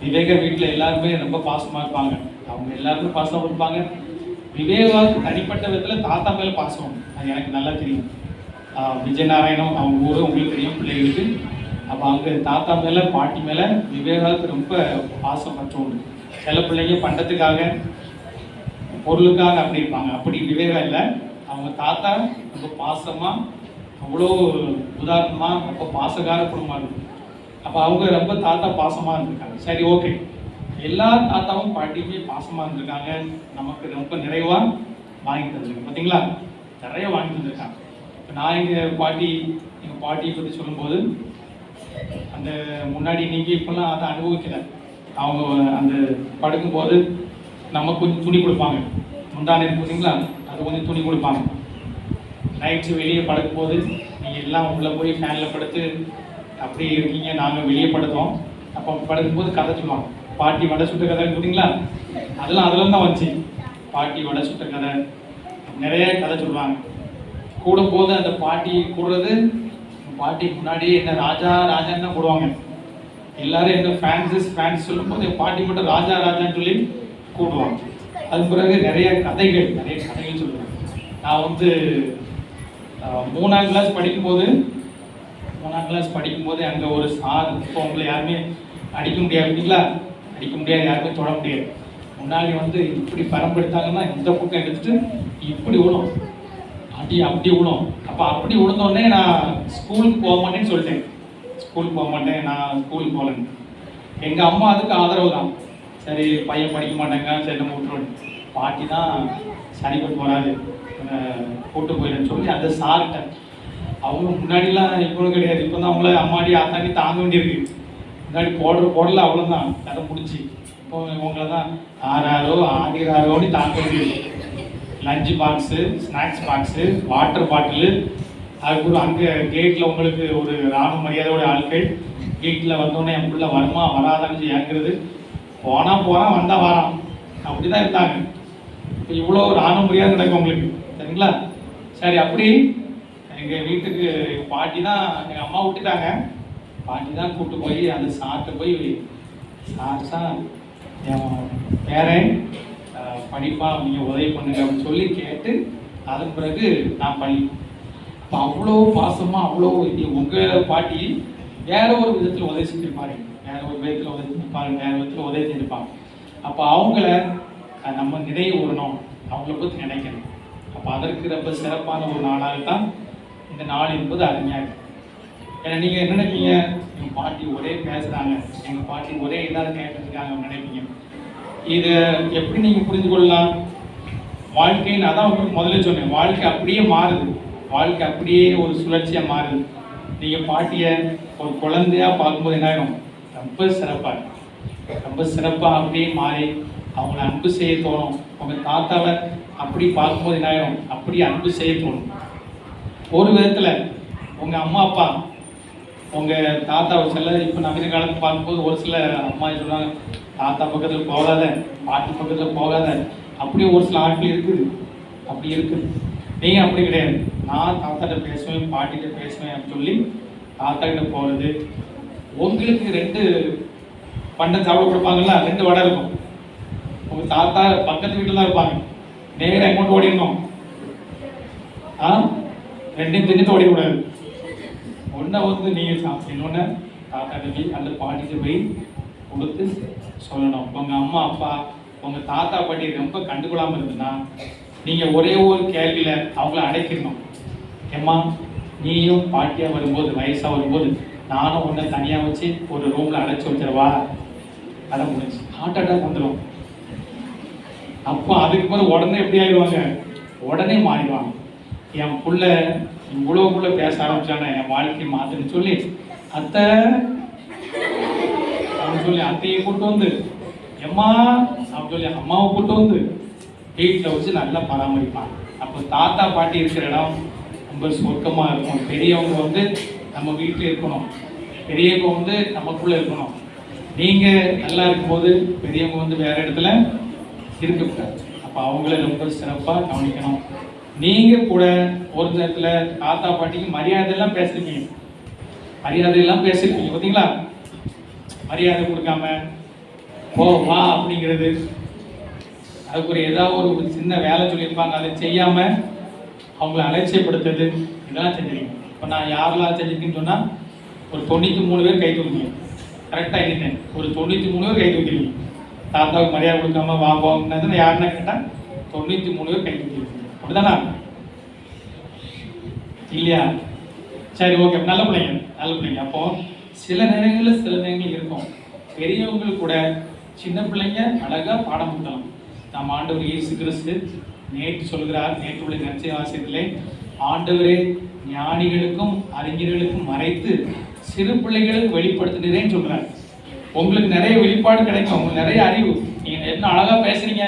விவேகா வீட்டில் எல்லாருமே ரொம்ப பாசமா இருப்பாங்க. அவங்க எல்லாருமே பாசமா இருப்பாங்க. விவேகாவுக்கு தனிப்பட்ட விதத்துல தாத்தா மேல பாசம், அது எனக்கு நல்லா தெரியும். விஜயநாராயணம் அவங்க ஊர் உங்களுக்கு தெரியும் பிள்ளைகளுக்கு. அப்போ அங்கே தாத்தா மேலே பாட்டி மேலே விவேகாவுக்கு ரொம்ப பாசம் பற்றோண்டு. சில பிள்ளைங்க பண்டத்துக்காக பொருளுக்காக அப்படி இருப்பாங்க, அப்படி விவேகம் இல்லை. அவங்க தாத்தா ரொம்ப பாசமாக அவ்வளோ உதாரணமாக ரொம்ப பாசகார குடும்பமாக இருக்குது. அப்போ அவங்க ரொம்ப தாத்தா பாசமாக இருந்திருக்காங்க. சரி, ஓகே, எல்லா தாத்தாவும் பாட்டியுமே பாசமாக இருந்திருக்காங்க, நமக்கு ரொம்ப நிறைவாக வாங்கி தந்துருக்காங்க. பார்த்தீங்களா, நிறைய வாங்கி தந்திருக்காங்க. இப்போ நான் எங்கள் பாட்டியை பற்றி சொல்லும்போது, அந்த முன்னாடி நீங்கள் இப்போல்லாம் அதை அனுபவிக்கலை. அவங்க அந்த படுக்கும்போது நம்ம கொஞ்சம் துணி கொடுப்பாங்க, முந்தானே பார்த்தீங்களா, அது கொஞ்சம் துணி கொடுப்பாங்க. நைட்டு வெளியே படுக்கும்போது நீங்கள் எல்லாம் உள்ளே போய் ஃபேனில் படுத்து அப்படி இருக்கீங்க, நாங்கள் வெளியே படுத்தோம். அப்போ படுக்கும்போது கதை சொல்லுவாங்க, பாட்டி வடை சுட்ட கதைன்னு சொன்னீங்களா, அதெல்லாம் தான் வந்துச்சு. பாட்டி வடை சுட்ட கதை, நிறைய கதை சொல்லுவாங்க. கூடும்போது அந்த பாட்டி கூடுறது, பாட்டிக்கு முன்னாடியே என்ன ராஜா ராஜான்னு தான் கூடுவாங்க. எல்லாரும் என்ன ஃபேன்ஸ் சொல்லும்போது பாட்டி மட்டும் ராஜா ராஜான்னு சொல்லி கூடுவாங்க. அது பிறகு நிறைய கதைகள் சொல்லுவாங்க. நான் வந்து 3ஆம் கிளாஸ் படிக்கும்போது அங்கே ஒரு சார், இப்போ உங்களை யாருமே அடிக்க முடியாது இல்லைங்களா, அடிக்க முடியாது, யாருமே தொட முடியாது. முன்னாடி வந்து இப்படி பரம்பெடுத்தாங்கன்னா இந்த பக்கம் எடுத்துட்டு இப்படி விழும், அப்படி விழும். அப்போ அப்படி விழுந்தோடனே நான் ஸ்கூலுக்கு போக மாட்டேன்னு சொல்லிட்டேன். நான் ஸ்கூலுக்கு போகலன்னு. எங்கள் அம்மா அதுக்கு ஆதரவு தான். சரி, பையன் படிக்க மாட்டேங்க, சரி நம்ம விட்டுருவோம். பாட்டி தான் சரிப்பட்டு வராது, கூட்டு போயிடுன்னு சொல்லி அந்த சார்கிட்ட, அவங்க முன்னாடிலாம் இப்போவும் கிடையாது, இப்போ தான் அவங்கள அம்மாடி ஆத்தாண்டி தாங்க வேண்டியிருக்கு. முன்னாடி போடல அவ்வளோதான், கதை முடிச்சு. இப்போ இவங்கள தான் ஆடிராரோன்னு தாங்க வேண்டியிருக்கு. Lunch box, snacks box, water bottle, அதுக்கப்புறம் அங்கே கேட்டில் உங்களுக்கு ஒரு ராணுவ மரியாதையோட ஆட்கள் கேட்டில் வந்தோடனே என் பிள்ளை வருமா வராதான்னு இறங்குறது, போனால் வந்தால் வரான், அப்படி தான் இருந்தாங்க. இப்போ இவ்வளோ ராணுவ மரியாதை நடக்கும் உங்களுக்கு, சரிங்களா? சரி, அப்படி எங்கள் வீட்டுக்கு பாட்டி தான், எங்கள் அம்மா விட்டுட்டாங்க, பாட்டி தான் கூப்பிட்டு போய் அந்த சார்கிட்ட போய், சார் என் பேரன் படிப்பா, நீங்கள் உதவி பண்ணுங்க அப்படின்னு சொல்லி கேட்டு, அதன் பிறகு நான் பள்ளி. இப்போ அவ்வளோ பாசமாக, அவ்வளோ உங்கள் பாட்டி வேற ஒரு விதத்தில் உதவி செஞ்சுருப்பாரு, வேற ஒரு விதத்தில் உதவி செஞ்சுருப்பாங்க. அப்போ அவங்கள நம்ம நினைவு வரணும், அவங்கள பற்றி நினைக்கணும். அப்போ அதற்கு ரொம்ப சிறப்பான ஒரு நாளாக தான் இந்த நாள் என்பது அருமையாக இருக்குது. ஏன்னா நீங்கள் என்ன நினைப்பீங்க, எங்கள் பாட்டி ஒரே பேசுகிறாங்க, எங்கள் பாட்டி ஒரே இதாக கேட்டுருக்காங்க நினைப்பீங்க. இதை எப்படி நீங்கள் புரிந்து கொள்ளலாம்? வாழ்க்கைன்னு அதான் உங்களுக்கு முதல்ல சொன்னேன், வாழ்க்கை அப்படியே மாறுது, வாழ்க்கை அப்படியே ஒரு சுழற்சியாக மாறுது. நீங்கள் பாட்டியை ஒரு குழந்தையாக பார்க்கும்போது என்ன ஆகிடும், ரொம்ப சிறப்பாக அப்படியே மாறி அவங்கள அன்பு செய்ய தோணும். உங்கள் தாத்தாவை அப்படி பார்க்கும்போது என்ன ஆகிடும், அப்படி அன்பு செய்ய தோணும். ஒரு விதத்தில் உங்கள் அம்மா அப்பா உங்கள் தாத்தாவை சில இப்போ நவீன காலத்தில் பார்க்கும்போது ஒரு சில அம்மா சொல்கிறாங்க, தாத்தா பக்கத்தில் போகாத, பாட்டி பக்கத்தில் போகாத, அப்படியே ஒரு சில ஆட்கள் இருக்குது, அப்படி இருக்குது. நீங்கள் அப்படி கிடையாது, நான் தாத்தாட்ட பேசுவேன், பாட்டிகிட்ட பேசுவேன் அப்படின்னு சொல்லி தாத்தாக்கிட்ட போகிறது. உங்களுக்கு 2 பண்டம் சாப்பிட கொடுப்பாங்கல்ல, 2 வடை இருக்கும். உங்கள் தாத்தா பக்கத்து வீட்டில் தான் இருப்பாங்க, நேராக எங்கோட்டு ஓடிடணும், 2 தின்னுட்டு ஓடிக்கூடாது. ஒன்றை வந்து நீங்கள் சாப்பிடணுன்னு தாத்தாட்ட போய் அந்த பாட்டிட்டு போய் கொடுத்து சொல்லணும். உங்கள் அம்மா அப்பா உங்கள் தாத்தா பாட்டி ரொம்ப கண்டுகொள்ளாமல் இருக்குன்னா நீங்கள் ஒரே ஒரு கேள்வியில் அவங்கள அடைக்கணும். ஏம்மா, நீயும் பாட்டியாக வரும்போது, வயசாக வரும்போது நானும் ஒன்றை தனியாக வச்சு ஒரு ரூமில் அடைச்சி வச்சிருவா, அதை முடிச்சு ஹார்ட் அட்டாக் வந்துடும். அப்போ அதுக்கு பிறகு உடனே எப்படி ஆயிடுவாங்க, உடனே மாறிடுவாங்க. என் புள்ள இவ்வளோக்குள்ளே பேச ஆரம்பிச்சானே, என் வாழ்க்கையை மாற்றுன்னு சொல்லி அத்தை அப்படின்னு சொல்லி அத்தையை கூட்டு வந்து, எம்மா அப்படின்னு சொல்லி அம்மாவை கூட்டு வந்து வீட்டில் வச்சு நல்லா பராமரிப்பாங்க. அப்போ தாத்தா பாட்டி இருக்கிற இடம் ரொம்ப சொர்க்கமாக இருக்கும். பெரியவங்க வந்து நம்ம வீட்டில் இருக்கணும், பெரியவங்க வந்து நமக்குள்ளே இருக்கணும். நீங்கள் நல்லா இருக்கும்போது பெரியவங்க வந்து வேறு இடத்துல இருக்கக்கூடாது. அப்போ அவங்கள ரொம்ப சிறப்பாக கவனிக்கணும். நீங்கள் கூட ஒரு நேரத்தில் தாத்தா பாட்டிக்கு மரியாதையெல்லாம் பேசிருக்கீங்க, பார்த்தீங்களா? மரியாதை கொடுக்காம போ வா அப்படிங்கிறது, அதுக்கு ஒரு ஏதாவது ஒரு சின்ன வேலை சொல்லியிருப்பாங்க, அதை செய்யாமல் அவங்கள அலட்சியப்படுத்துறது, இதெல்லாம் செஞ்சிருக்கீங்க. இப்போ நான் யாரெல்லாம் செஞ்சிருக்கேன்னு சொன்னால் ஒரு 93 பேர் கை தூக்குங்க. கரெக்டாக எண்ணிட்டேன். ஒரு 93 பேர் கை தூக்கிருக்கீங்க. தாத்தாவுக்கு மரியாதை கொடுக்காம வாங்குவாங்கன்னு யாருன்னா கேட்டால் 93 பேர் கை தூக்கிருக்கீங்க. அப்படிதானா? இல்லையா? சரி, ஓகே. நல்ல பிள்ளைங்க, நல்ல பிள்ளைங்க. அப்போ சில நேரங்கள் இருக்கும். பெரியவங்களுக்கு கூட சின்ன பிள்ளைங்க அழகா பாடம் கொடுக்கலாம். நம்ம ஆண்டவர் இயேசு கிறிஸ்து நேற்று சொல்கிறார், நேற்று உள்ள நற்செய்தி வாசியத்திலே, ஆண்டவரே ஞானிகளுக்கும் அறிஞர்களுக்கும் மறைத்து சிறு பிள்ளைகளுக்கு வெளிப்படுத்தினேன்னு சொல்றார். உங்களுக்கு நிறைய வெளிப்பாடு கிடைக்கும், உங்களுக்கு நிறைய அறிவு. நீங்க என்ன அழகா பேசுறீங்க.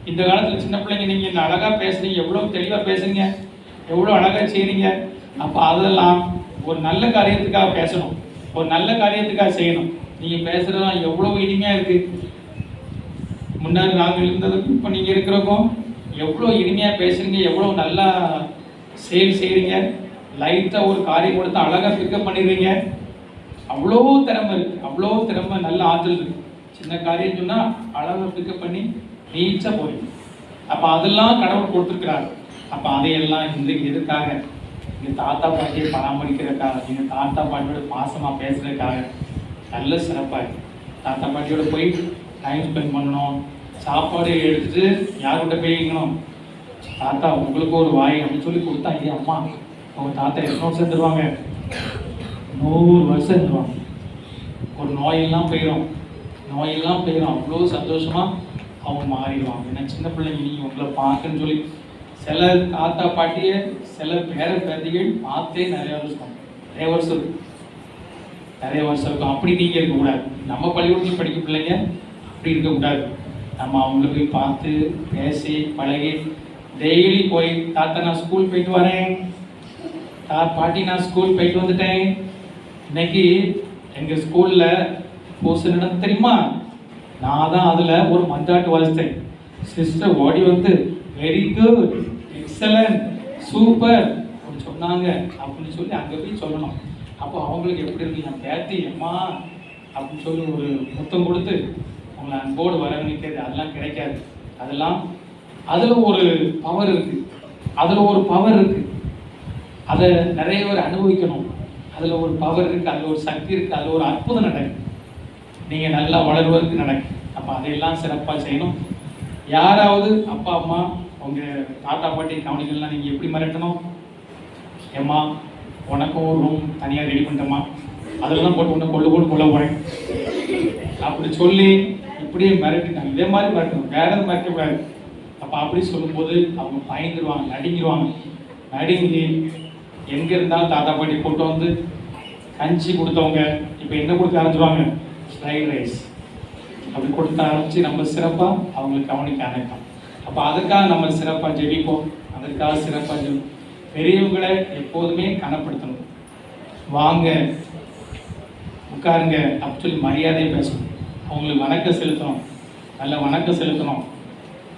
இந்த காலத்துல சின்ன பிள்ளைங்க நீங்க என்ன அழகா பேசுறீங்க, எவ்வளவு தெளிவா பேசுறீங்க, எவ்வளவு அழகா செய்றீங்க. அப்ப அதெல்லாம் ஒரு நல்ல காரியத்துக்காக பேசணும், ஒரு நல்ல காரியத்துக்காக செய்யணும். நீங்க பேசுறதெல்லாம் எவ்வளவு இனிமையா இருக்கு. முன்னாடி நாங்கள் இருந்ததுக்கும் இப்போ நீங்க இருக்கிறக்கும் எவ்வளோ இனிமையா பேசுறீங்க, எவ்வளவு நல்லா சேல் செய்றீங்க. லைட்டா ஒரு காரியம் கொடுத்து அழகா பிக்கப் பண்ணிடுறீங்க. அவ்வளோ திறமை இருக்கு, அவ்வளோ திறமை, நல்ல ஆற்றல் இருக்கு. சின்ன காரியம் சொன்னா அழகா பிக்கப் பண்ணி நீச்சா போறீங்க. அப்ப அதெல்லாம் கடவுள் கொடுத்துருக்கிறாரு. அப்ப அதையெல்லாம் இன்றைக்கு எதுக்காக? எங்க தாத்தா பாட்டியை பராமரிக்கிறதுக்காக, எங்க தாத்தா பாட்டியோட பாசமா பேசுறதுக்காக நல்ல சிறப்பா இருக்கு. தாத்தா பாட்டியோட போய் டைம் ஸ்பெண்ட் பண்ணணும். சாப்பாடு எடுத்துட்டு யார்கிட்ட போய்க்கணும், தாத்தா உங்களுக்கு ஒரு வாய் அப்படின்னு சொல்லி கொடுத்தா, ஐயா அம்மா அவங்க தாத்தா எத்தனை வருஷம் தருவாங்க? 100 வருஷம் தருவாங்க. ஒரு நோயெல்லாம் போயிடும், நோயெல்லாம் போயிடும். அவ்வளோ சந்தோஷமா அவங்க மாறிடுவாங்க. ஏன்னா சின்ன பிள்ளைங்க நீங்கள் உங்களை பார்க்கன்னு சொல்லி சில தாத்தா பாட்டியை சில பேர பேத்திகள் பார்த்தே நிறைய வருஷம் இருக்கும், நிறைய வருஷம் இருக்கும். அப்படி நீங்கள் இருக்கக்கூடாது. நம்ம பள்ளிக்கூடத்தில் படிக்க பிள்ளைங்க அப்படி இருக்கக்கூடாது. நம்ம அவங்கள போய் பார்த்து பேசி பழகி டெய்லி போய், தாத்தா நான் ஸ்கூல் போயிட்டு வரேன், பாட்டி நான் ஸ்கூல் போயிட்டு வந்துட்டேன், இன்னைக்கு எங்க ஸ்கூல்ல போஸ்ட் நடந்து தெரியுமா, நான் தான் அதுல ஒரு மந்தாட்டு வாசித்தேன், சிஸ்டர் ஓடி வந்து வெரி குட், எக்ஸலன்ட், சூப்பர் அப்படின்னு சொன்னாங்க அப்படின்னு சொல்லி அங்கே போய் சொல்லணும். அப்போ அவங்களுக்கு எப்படி இருக்கு, என் பேத்தி அம்மா அப்படின்னு சொல்லி ஒரு முத்தம் கொடுத்து உங்களை அன்போடு வரவழைக்கிறது அதெல்லாம் கிடைக்காது. அதெல்லாம் அதில் ஒரு பவர் இருக்கு, அதில் ஒரு பவர் இருக்கு. அதை நிறைய பேர் அனுபவிக்கணும். அதில் ஒரு பவர் இருக்கு, அதில் ஒரு சக்தி இருக்கு, அதில் ஒரு அற்புதம் நடக்கும். நீங்கள் நல்லா வளர்வதற்கு நடக்கும். அப்போ அதையெல்லாம் சிறப்பாக செய்யணும். யாராவது அப்பா அம்மா உங்கள் தாத்தா பாட்டி கவனிக்கலாம், நீங்கள் எப்படி மிரட்டணும், ஏம்மா உனக்கும் ஒரு ரூம் தனியாக ரெடி பண்ணிட்டோமா, அதெல்லாம் போட்டு ஒன்று கொள்ள போகிறேன் அப்படி சொல்லி இப்படியே மிரட்டினாங்க. இதே மாதிரி மிரட்டணும், வேற எதுவும் மிரட்டக்கூடாது. அப்போ அப்படி சொல்லும்போது அவங்க பயந்துருவாங்க, நடுங்கி எங்கே இருந்தாலும் தாத்தா பாட்டி கூட்டு வந்து கஞ்சி கொடுத்தவங்க இப்போ என்ன கொடுக்க ஆரம்பிச்சிருவாங்க, ஃப்ரைட் ரைஸ் அப்படி கொடுத்த ஆரம்பிச்சு நம்ம சிறப்பாக அவங்களுக்கு கவனிக்க ஆரம்பிப்போம். அப்போ அதுக்காக நம்ம சிறப்பாக ஜெபிப்போம், அதற்காக சிறப்பாக ஜெபிப்போம். பெரியவங்களை எப்போதுமே கனப்படுத்தணும். வாங்க உட்காருங்க அப்படின்னு சொல்லி மரியாதையை பேசணும், அவங்களுக்கு வணக்கம் செலுத்தணும், நல்ல வணக்கம் செலுத்தணும்.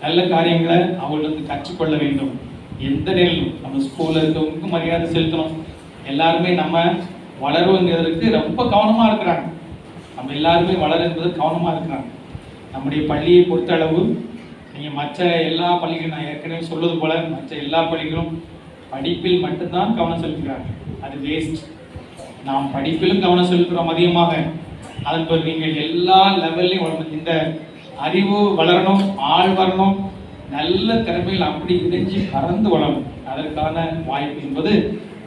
நல்ல காரியங்களை அவங்களுக்கு கற்றுக்கொள்ள வேண்டும். எந்த நேரம் நம்ம ஸ்கூலில் இருக்கவங்களுக்கு மரியாதை செலுத்தணும். எல்லாருமே நம்ம வளருவங்கிறதுக்கு ரொம்ப கவனமாக இருக்கிறாங்க. நம்ம எல்லாருமே வளர என்பது கவனமாக இருக்கிறாங்க. நம்முடைய பள்ளியை பொறுத்த அளவு நீங்கள் மற்ற எல்லா பள்ளிகளும், நான் ஏற்கனவே சொல்வது போல, மற்ற எல்லா பள்ளிகளும் படிப்பில் மட்டும்தான் கவனம் செலுத்துகிறாங்க. அது வேஸ்ட். நாம் படிப்பிலும் கவனம் செலுத்துகிறோம் அதிகமாக. அதன் பிறகு நீங்கள் எல்லா லெவல்லையும் வளரணும். இந்த அறிவு வளரணும், ஆள் வரணும், நல்ல திறமையில் அப்படி இணைஞ்சி பறந்து வளரணும். அதற்கான வாய்ப்பு என்பது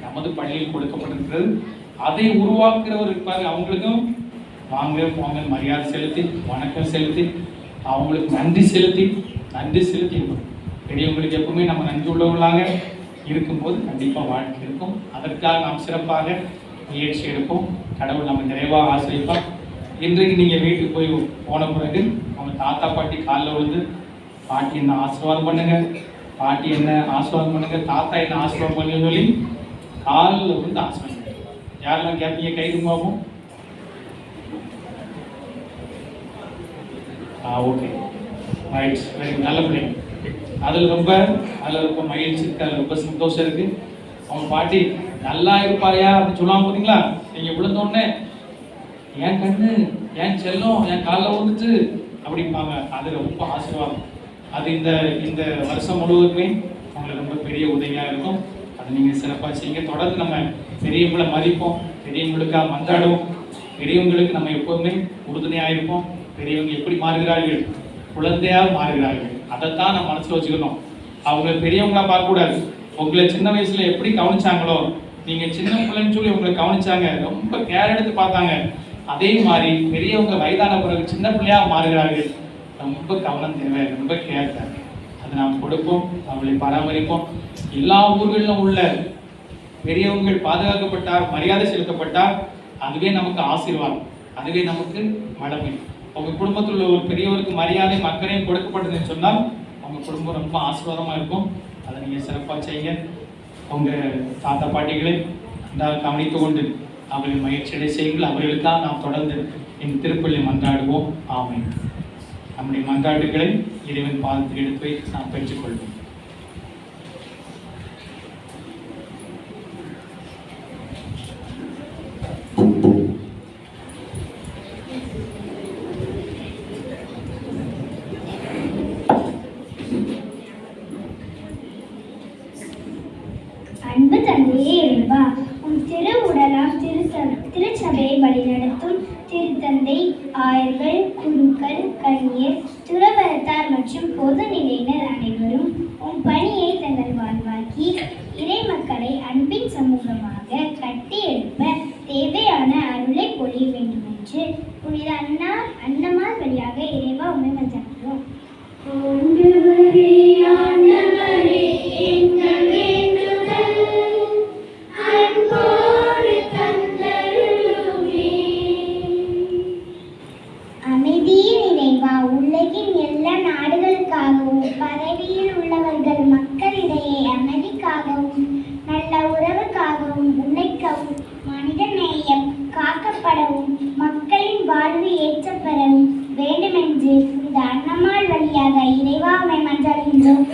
நமது பள்ளியில் கொடுக்கப்பட்டிருக்கிறது. அதை உருவாக்குறவர் இருப்பாங்க, அவங்களுக்கும் வாங்க போங்க மரியாதை செலுத்தி வணக்கம் செலுத்தி அவங்களுக்கு நன்றி செலுத்தி இருக்கணும். பெரியவங்களுக்கு எப்பவுமே நம்ம நன்றி உள்ளவர்களாக இருக்கும்போது கண்டிப்பாக வாழ்க்கை இருக்கும். அதற்காக நாம் சிறப்பாக முயற்சி எடுப்போம். கடவுள் நம்ம நிறைவாக ஆசிரியப்பார். இன்றைக்கு நீங்கள் வீட்டுக்கு போய் போன பிறகு அவங்க தாத்தா பாட்டி காலில் விழுந்து, பாட்டி என்ன ஆசீர்வாதம் பண்ணுங்க, பாட்டி என்ன ஆசீர்வாதம் பண்ணுங்க, தாத்தா என்ன ஆசீர்வாதம் பண்ணுன்னு சொல்லி காலில் விழுந்து ஆசீர்வாதம் பண்ணுங்க. யாரெல்லாம் கேட்பீங்க, கை தும்பாவும்? ஓகே, ரைட், நல்ல பிள்ளைங்க. அதில் ரொம்ப மகிழ்ச்சி இருக்குது, அதில் ரொம்ப சந்தோஷம் இருக்குது. அவங்க பாட்டி நல்லா இருப்பாயா அப்படின்னு சொல்லாமல் பார்த்தீங்களா, நீங்கள் விழுந்தோடனே என் கண்ணு, என் செல்லம், என் காலில் விழுந்துட்டு அப்படிம்பாங்க. அது ரொம்ப ஆசீர்வாதம். அது இந்த வருஷம் முழுவதுமே அவங்களுக்கு ரொம்ப பெரிய உதவியாக இருக்கும். அதை நீங்கள் சிறப்பாக செய்யுங்க. தொடர்ந்து நம்ம பெரியவங்களை மதிப்போம், பெரியவங்களுக்காக மன்றாடுவோம், பெரியவங்களுக்கு நம்ம எப்போதுமே உறுதுணையாக இருப்போம். பெரியவங்க எப்படி மாறுகிறார்கள்? குழந்தையாக மாறுகிறார்கள். அதைத்தான் நம்ம மனசில் வச்சுக்கணும். அவங்க பெரியவங்களா பார்க்கக்கூடாது. உங்களை சின்ன வயசுல எப்படி கவனிச்சாங்களோ, நீங்கள் சின்ன பிள்ளைன்னு சொல்லி உங்களை கவனிச்சாங்க, ரொம்ப கேர் எடுத்து பார்த்தாங்க, அதே மாதிரி பெரியவங்க வயதான பிறகு சின்ன பிள்ளையா மாறுகிறார்கள். ரொம்ப கவனம் தேவை, ரொம்ப கேர் தேவை. அதை நாம் கொடுப்போம், அவளை பராமரிப்போம். எல்லா ஊர்களிலும் உள்ள பெரியவங்கள் பாதுகாக்கப்பட்டார், மரியாதை செலுத்தப்பட்டார், அதுவே நமக்கு ஆசீர்வாதம், அதுவே நமக்கு வளமை. உங்க குடும்பத்தில் உள்ள ஒரு பெரியவருக்கு மரியாதை அக்கறையும் கொடுக்கப்பட்டதுன்னு சொன்னால் உங்க குடும்பம் ரொம்ப ஆசீர்வாதமா இருக்கும். அதை நீங்க சிறப்பாக செய்ய உங்க தாத்தா பாட்டிகளை நன்றாக கவனித்து கொண்டு அவர்களை மகிழ்ச்சியடை செய்யுங்கள். அவர்களுக்காக நாம் தொடர்ந்து இந்த திருப்பள்ளி மன்றாடுவோம். ஆமென். நம்முடைய மன்றாட்டுகளை இறைவன் பாதத்தில் எடுத்து வைத்து நாம் பெற்றுக்கொள்வோம். அன்பு தந்தையே இறைவா, உம் திரு உடலாம் திருச்சபையை வழிநடத்தும் திருத்தந்தை, ஆயர்கள், குருக்கள், கன்னியர், துறவரத்தார் மற்றும் பொது நிலையினர் அனைவரும் உம் பணியை தங்கள் வாழ்வாக்கி இறை மக்களை அன்பின் சமூகமாக கட்டி எழுப்ப தேவையான அருளை பொழிய வேண்டும் என்று புனித அன்னமார் வழியாக இறைவா உண்மை மன்றாடுகிறோம். அமைதியின் இறைவா, உலகின் எல்லா நாடுகளுக்காகவும் பதவியில் உள்ளவர்கள் மக்களிடையே அமைதிக்காகவும் நல்ல உறவுக்காகவும் உழைக்கவும் மனித நேயம் காக்கப்படவும் மக்களின் வாழ்வு ஏற்றப்பெறவும் வேண்டுமென்று புனித அன்னமாள் வழியாக இறைவா உம்மை மன்றாடுகின்றோம்.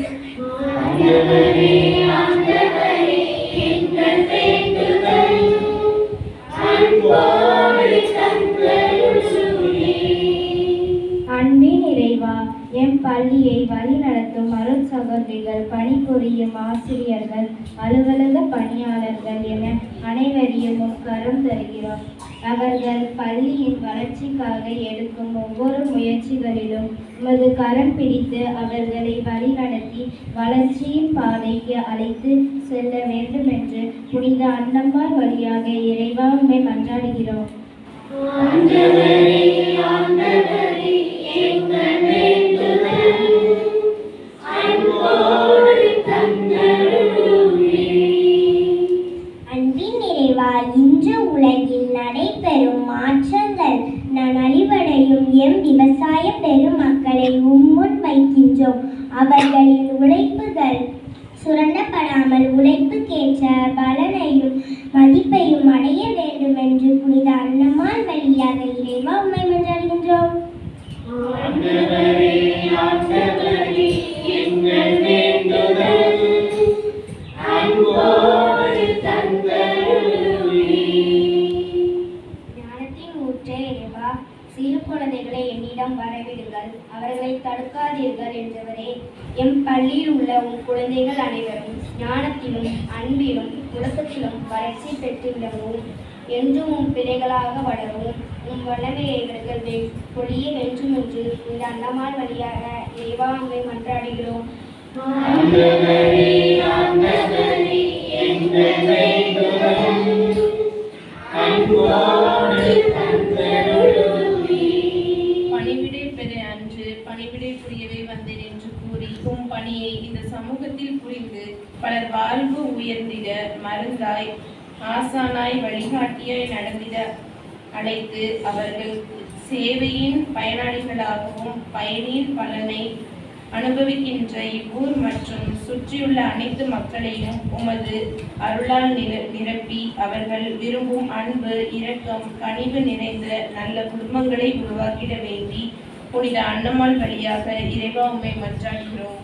அன்பின் இறைவா, எம் பள்ளியை வழிநடத்தும் அருள் சகோதரிகள், பணிபுரியும் ஆசிரியர்கள், அலுவலக பணியாளர்கள் என அனைவரையும் உம் கரம் தருகிறோம். அவர்கள் பள்ளியின் வளர்ச்சிக்காக எடுக்கும் ஒவ்வொரு முயற்சிகளிலும் உமது கரம் பிடித்து அவர்களை வழிநடத்தி வளர்ச்சியின் பாதைக்கு அழைத்து செல்ல வேண்டும் என்று புனித அன்னம்மாள் வழியாக இறைவா உம்மை மன்றாடுகிறோம். அன்பின் நிறைவா, இன்று உலகில் நடைபெறும் மாற்றங்கள் நலிவடையும் எம் விவசாய பெருமக்களை உம்முன் வைக்கின்றோம். அவர்களின் உழைப்புகள் சுரண்டப்படாமல் உழைப்புக்கேற்ற பலனையும் மதிப்பையும் அடைய வேண்டும் என்று புனித அன்னமாள் வழியாக இறைவா உம்மை மன்றாடுகின்றோம். ஞானத்தின் ஊற்றே இறைவா, சிறு குழந்தைகளை என்னிடம் வரவிடுங்கள், அவர்களை தடுக்காதீர்கள் என்றவரே, எம் பள்ளியில் உள்ள உம் குழந்தைகள் அனைவரும் ஞானத்திலும் அன்பிலும் ஒழுக்கத்திலும் வளர்ச்சி பெற்று விளங்கவும் என்றும் உம் பிள்ளைகளாக வளரவும் உம் வல்லமையை இவர்கள் பொழிய வேண்டும் என்று இந்த அன்னமாள் வழியாக இறைவா உம்மை மன்றாடுகிறோம். பணிவிடை பெற அன்று பணிவிடை புரியவே வந்தேன் என்று கூறி உம் பணியை இந்த சமூகத்தில் புரிந்து பலர் வாழ்வு உயர்ந்திட மருந்தாய் ஆசானாய் வழிகாட்டியாய் நடந்திட அழைத்து அவர்கள் சேவையின் பயனாளிகளாகவும் பயனின் பலனை அனுபவிக்கின்ற இவ்வூர் மற்றும் சுற்றியுள்ள அனைத்து மக்களையும் உமது அருளால் நிரப்பி அவர்கள் விரும்பும் அன்பு, இரக்கம், கனிவு நிறைந்த நல்ல குடும்பங்களை உருவாக்கிட வேண்டி புனித அன்னமாள் வழியாக இறைவா உம்மை மன்றாடுகிறோம்.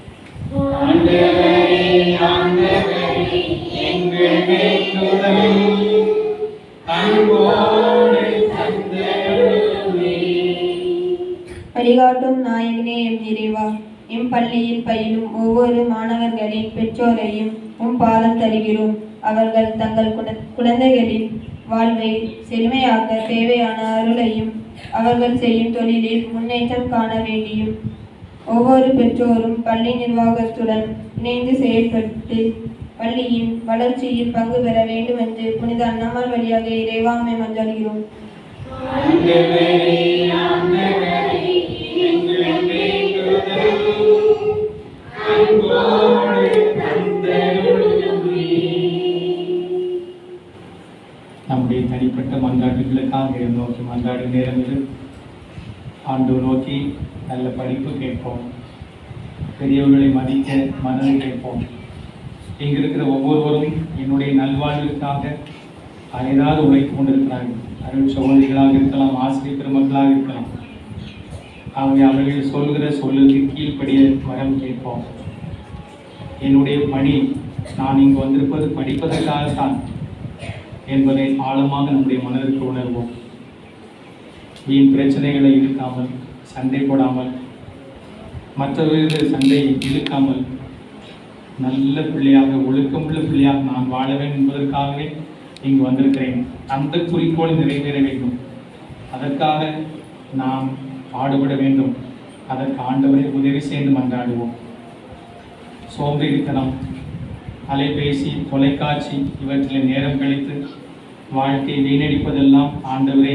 வழிகாட்டும் நாயகனே எம் இறைவா, எம் பள்ளியில் பயிலும் ஒவ்வொரு மாணவர்களின் பெற்றோரையும் உம் பாதம் தருகிறோம். அவர்கள் தங்கள் குழந்தைகளின் வாழ்வை செழுமையாக்க தேவையான அருளையும் அவர்கள் செய்யும் தொழிலில் முன்னேற்றம் காண வேண்டியும் ஒவ்வொரு பெற்றோரும் பள்ளி நிர்வாகத்துடன் இணைந்து செயல்பட்டு பள்ளியின் வளர்ச்சியில் பங்கு பெற வேண்டும் என்று புனித அன்னம்மாள் வழியாக இறைவாமை மன்றாடுகிறோம். நம்முடைய தனிப்பட்ட மன்றாட்டுகளுக்காக நோக்கி மன்றாடும் நேரம் இது. ஆண்டவர் நோக்கி நல்ல படிப்பு கேட்போம், பெரியவர்களை மதிக்க மனதை கேட்போம். இங்கு இருக்கிற ஒவ்வொருவரும் என்னுடைய நல்வாழ்விற்காக அயராது உழைத்து கொண்டிருக்கிறார்கள். அருள் சகோதரிகளாக இருக்கலாம், ஆசிரியர் பெருமக்களாக இருக்கலாம். அவர்கள் சொல்கிற சொல்லுக்கு கீழ்ப்படிய வரம் கேட்போம். என்னுடைய பணி, நான் இங்கு வந்திருப்பது படிப்பதற்காகத்தான் என்பதை ஆழமாக நம்முடைய மனதிற்கு உணர்வோம். வீண் பிரச்சனைகளை இழுக்காமல், சண்டை போடாமல், மற்றவர்கள் சண்டை இழுக்காமல், நல்ல பிள்ளையாக, ஒழுக்கமுள்ள பிள்ளையாக நான் வாழ வேண்டும் என்பதற்காகவே இங்கு வந்திருக்கிறேன். அந்த குறிக்கோள் நிறைவேற வேண்டும். அதற்காக நாம் பாடுபட வேண்டும். அதற்கு ஆண்டவரை உதவி செய்து மன்றாடுவோம். சோம்பேறித்தனம், அலைபேசி, தொலைக்காட்சி இவற்றில் நேரம் கழித்து வாழ்க்கையை வீணடிப்பதெல்லாம் ஆண்டவரே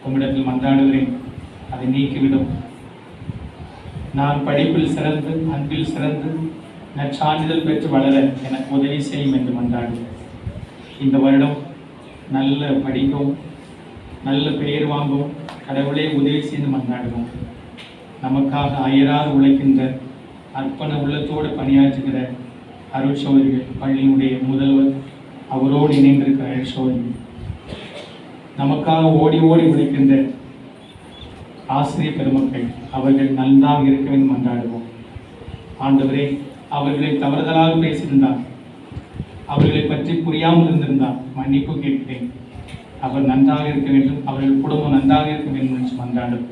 உம்மிடத்தில் மன்றாடுகிறேன், அதை நீக்கிவிடும். நான் படிப்பில் சிறந்து, அன்பில் சிறந்து, நற்சான்றிதழ் பெற்று வளர எனக்கு உதவி செய்யும் என்று மன்றாடுகிறேன். இந்த வருடம் நல்ல படிக்கவும், நல்ல பெயர் வாங்கவும் கடவுளே உதவி செய்து மன்றாடுவோம். நமக்காக அயராது உழைக்கின்ற, அர்ப்பண உள்ளத்தோடு பணியாற்றுகிற அருள் சகோதரிகள், பள்ளியினுடைய முதல்வர், அவரோடு இணைந்திருக்கிற அருள் சகோதரிகள், நமக்காக ஓடி ஓடி உழைக்கின்ற ஆசிரியர் பெருமக்கள், அவர்கள் நன்றாக இருக்க வேண்டும் மன்றாடுவோம். ஆண்டவரே, அவர்களை தவறுதலாக பேசியிருந்தார், அவர்களை பற்றி புரியாமல் இருந்திருந்தார், மன்னிப்பு கேட்கிறேன். அவர் நன்றாக இருக்க வேண்டும், அவர்கள் குடும்பம் நன்றாக இருக்க வேண்டும் என்று மன்றாடும்.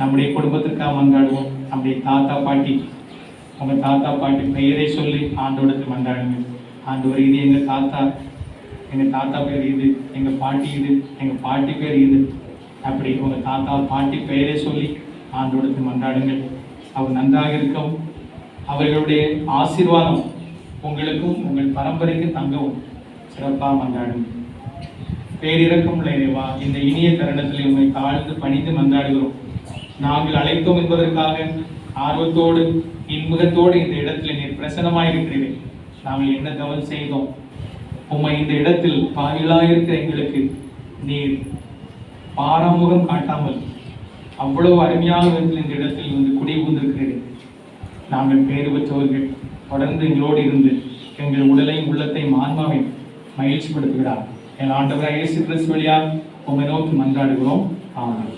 நம்முடைய குடும்பத்திற்காக மன்றாடுவோம். நம்முடைய தாத்தா பாட்டி, உங்கள் தாத்தா பாட்டி பெயரை சொல்லி ஆண்டோடத்தில் மன்றாடுங்க. ஆண்டவர், இது எங்கள் தாத்தா பேர் இது, எங்கள் பாட்டி இது, எங்கள் பாட்டி பேர் இது. அப்படி உங்கள் தாத்தா பாட்டி பெயரை சொல்லி ஆண்டோடத்தில் மன்றாடுங்கள். அவர் நன்றாக இருக்கவும், அவர்களுடைய ஆசீர்வாதம் உங்களுக்கும் உங்கள் பரம்பரைக்கு தங்கவும் சிறப்பாக மன்றாடுங்க. பேரிரக்கம் உள்ள இறைவா, இந்த இனிய தருணத்தில் உங்களை தாழ்ந்து பணிந்து மன்றாடுகிறோம். நாங்கள் அழைத்தோம் என்பதற்காக ஆர்வத்தோடு, இன்முகத்தோடு இந்த இடத்தில் நீர் பிரசன்னமாயிருக்கிறீர்கள். நாங்கள் என்ன தவறு செய்தோம்? உம்மை இந்த இடத்தில் பாவிகளாயிருக்கிற எங்களுக்கு நீர் பாராமுகம் காட்டாமல் அவ்வளவு அருமையான விதத்தில் இந்த இடத்தில் வந்து குடிபுந்திருக்கிறீர்கள். நாங்கள் பேறு பெற்றவர்கள், தொடர்ந்து எங்களோடு இருந்து எங்கள் உடலையும் உள்ளத்தையும் ஆன்மாவையும் மகிழ்ச்சிப்படுத்துகிறார். என் ஆண்டவராக இயேசு கிறிஸ்து வழியாக உம்மை நோக்கி மன்றாடுகிறோம். ஆமென்.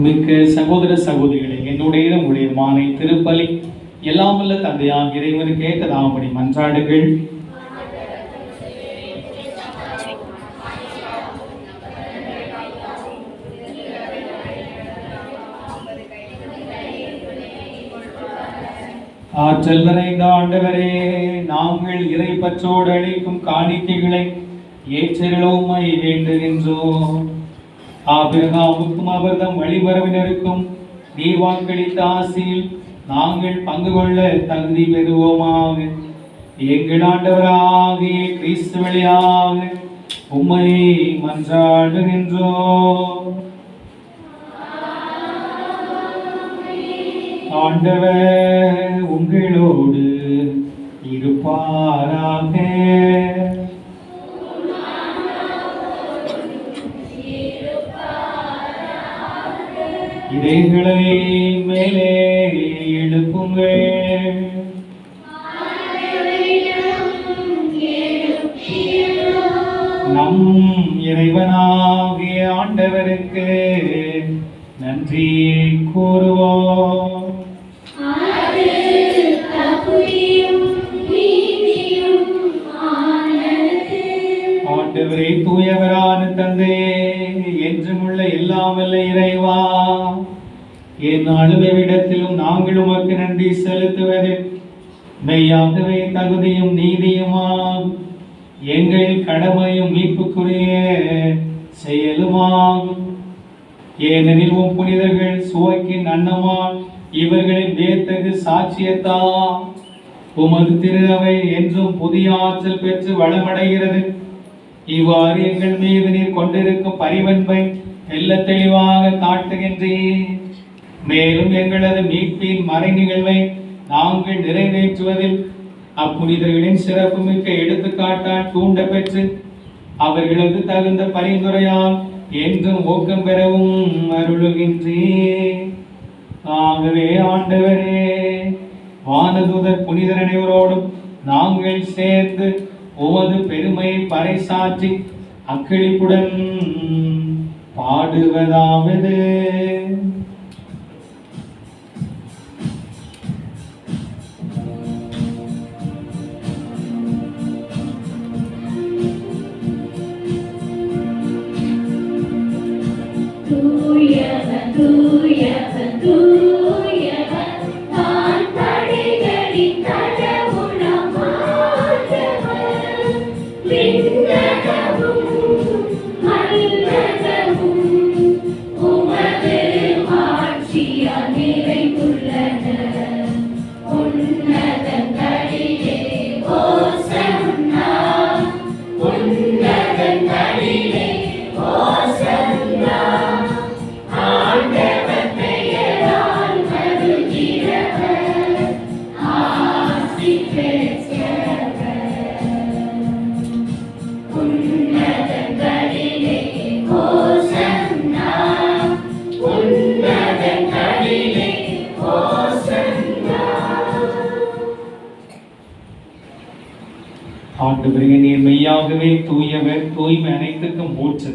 அன்புமிக்க சகோதர சகோதரிகளே, என்னுடைய உங்களுடைய மானை திருப்பலி எல்லாம் வல்ல தந்தையாக இறைவனுக்கு ஏற்றதாகும்படி மன்றாடுங்கள். ஆற்றல் நிறைந்த ஆண்டவரே, நாங்கள் இறை பற்றோடு அளிக்கும் காணிக்கைகளை ஏற்றருளுமை வேண்டுகின்றோம். ஆபிரகாமுக்கும் அவர்தம் வழிமரபினருக்கும் நீர் வாக்களித்த ஆசையில் நாங்கள் பங்கு கொள்ள தகுதி பெறுவோமாக. எங்கள் ஆண்டவராகிய கிறிஸ்து வழியாக உம்மை மன்றாடுகின்றோம். ஆண்டவர் உங்களோடு இருப்பாராக. இதயங்களை மேலே எழுப்புங்கள். நம் இறைவனாகிய ஆண்டவருக்கு நன்றி கூறுவோம். ஆண்டவரே, தூயவரான தந்தையே, என்றுமுள்ள எல்லாம் வல்ல இறைவா, என் அழுவிடத்திலும் நாங்கள் உமக்கு நன்றி செலுத்துவது மெய்யாகவே தகுதியும் நீதியுமாம், எங்கள் கடமையும் மீட்புக்குரிய செயலுமாகும். ஏனெனில் உம் புனிதர்கள் சுவைக்கின் அன்னமால் இவர்களின் வேத்தகு சாட்சியத்தால் உமது திரு அவை என்றும் புதிய ஆற்றல் பெற்று வளமடைகிறது. இவ்வாறு எங்கள் மீது நீர் கொண்டிருக்கும் பரிவன்பை தெள்ளத் தெளிவாக காட்டுகின்றீர். மேலும் எங்களது மீட்பின் மறை நிகழ்வை நாங்கள் நிறைவேற்றுவதில் அப்புனிதர்களின் சிறப்புமிக்க எடுத்துக்காட்டால் தூண்ட பெற்று அவர்களது தகுந்த பரிந்துரையால் என்றும் ஊக்கம் பெறவும் அருளுகின்றீர். ஆகவே ஆண்டவரே, வானதூதர் புனிதர் அனைவரோடும் நாங்கள் சேர்ந்து உமது பெருமையை பறைசாற்றி அக்களிப்புடன் பாடுவதாவது: ஆண்டவரே, நீர் மெய்யாகவே தூயவர், தூய்மை அனைத்துக்கும் ஊற்று.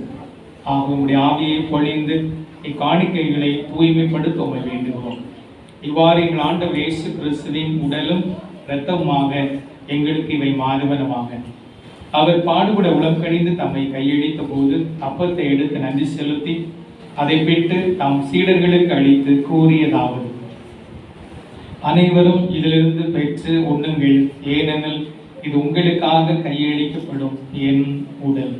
உம்முடைய ஆவியை பொழிந்து இக்காணிக்கைகளை தூய்மைப்படுத்த உம்மை வேண்டுகிறோம். இவ்வாறு எங்கள் ஆண்டவர் இயேசு கிறிஸ்துவின் உடலும் இரத்தமுமாக எங்களுக்கு இவை மாறுவனமாக. அவர் பாடுபட உளம் கணிந்து தம்மை கையளித்த போது அப்பத்தை எடுத்து நன்றி செலுத்தி அதை பெற்று தம் சீடர்களுக்கு அளித்து கூறியதாவது: அனைவரும் இதிலிருந்து பெற்று உண்ணுங்கள், ஏனெனில் இது உங்களுக்காக கையளிக்கப்படும் என் உடல்.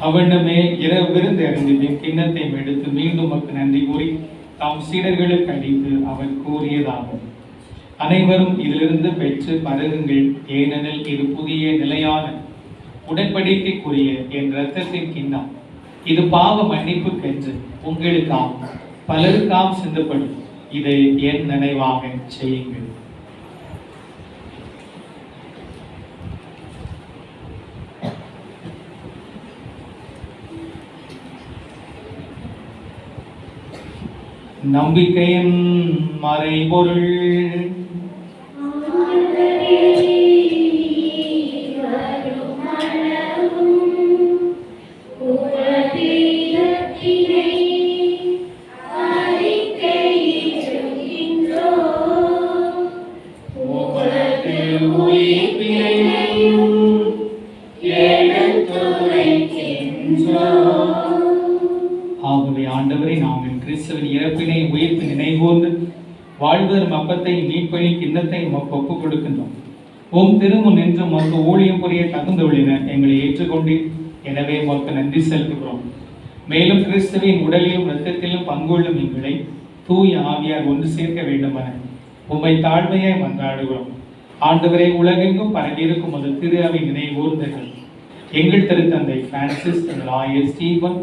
அவனமே இரவு விருந்து அறிந்து கிண்ணத்தை எடுத்து மீண்டும் மக்கள் நன்றி கூறி தாம் சீடர்களுக்கு அளித்து அவர் கூறியதாகும்: அனைவரும் இதிலிருந்து பெற்று பருகுங்கள், ஏனெனில் இது புதிய நிலையான உடன்படிக்கைக்குரிய என் இரத்தத்தின் கிண்ணம். இது பாவ மன்னிப்புக்கென்று உங்களுக்காம் பலருக்காம் சிந்தப்படும். இதை என் நினைவாக செய்யுங்கள். நம்பிக்கையின் மறைபொருள். ஆகவே ஆண்டவரை நாங்கள் கிறிஸ்துவின் இறப்பினை உயிர்ப்பு நினைவோர்ந்து வாழ்வதற்கு அப்பத்தை மீட்பணி கிண்ணத்தை உமக்கு ஒப்புக் கொடுக்கின்றோம். உம் திருமுன் நின்று உமக்கு ஊழியம் புரிய தகுந்தவழின எங்களை ஏற்றுக்கொண்டு எனவே உமக்கு நன்றி செலுத்துகிறோம். மேலும் கிறிஸ்துவின் உடலிலும் இரத்தத்திலும் பங்குள்ளும் எங்களை தூய ஆவியார் ஒன்று சேர்க்க வேண்டுமென உம்மை தாழ்மையாய் மன்றாடுகிறோம். ஆண்டவரை உலகெங்கும் பரவியிருக்கும் அது திரு அவை நினைவூர்ந்தர்கள் எங்கள் திருத்தந்தை பிரான்சிஸ், எங்கள் ஆயர் ஸ்டீபன்,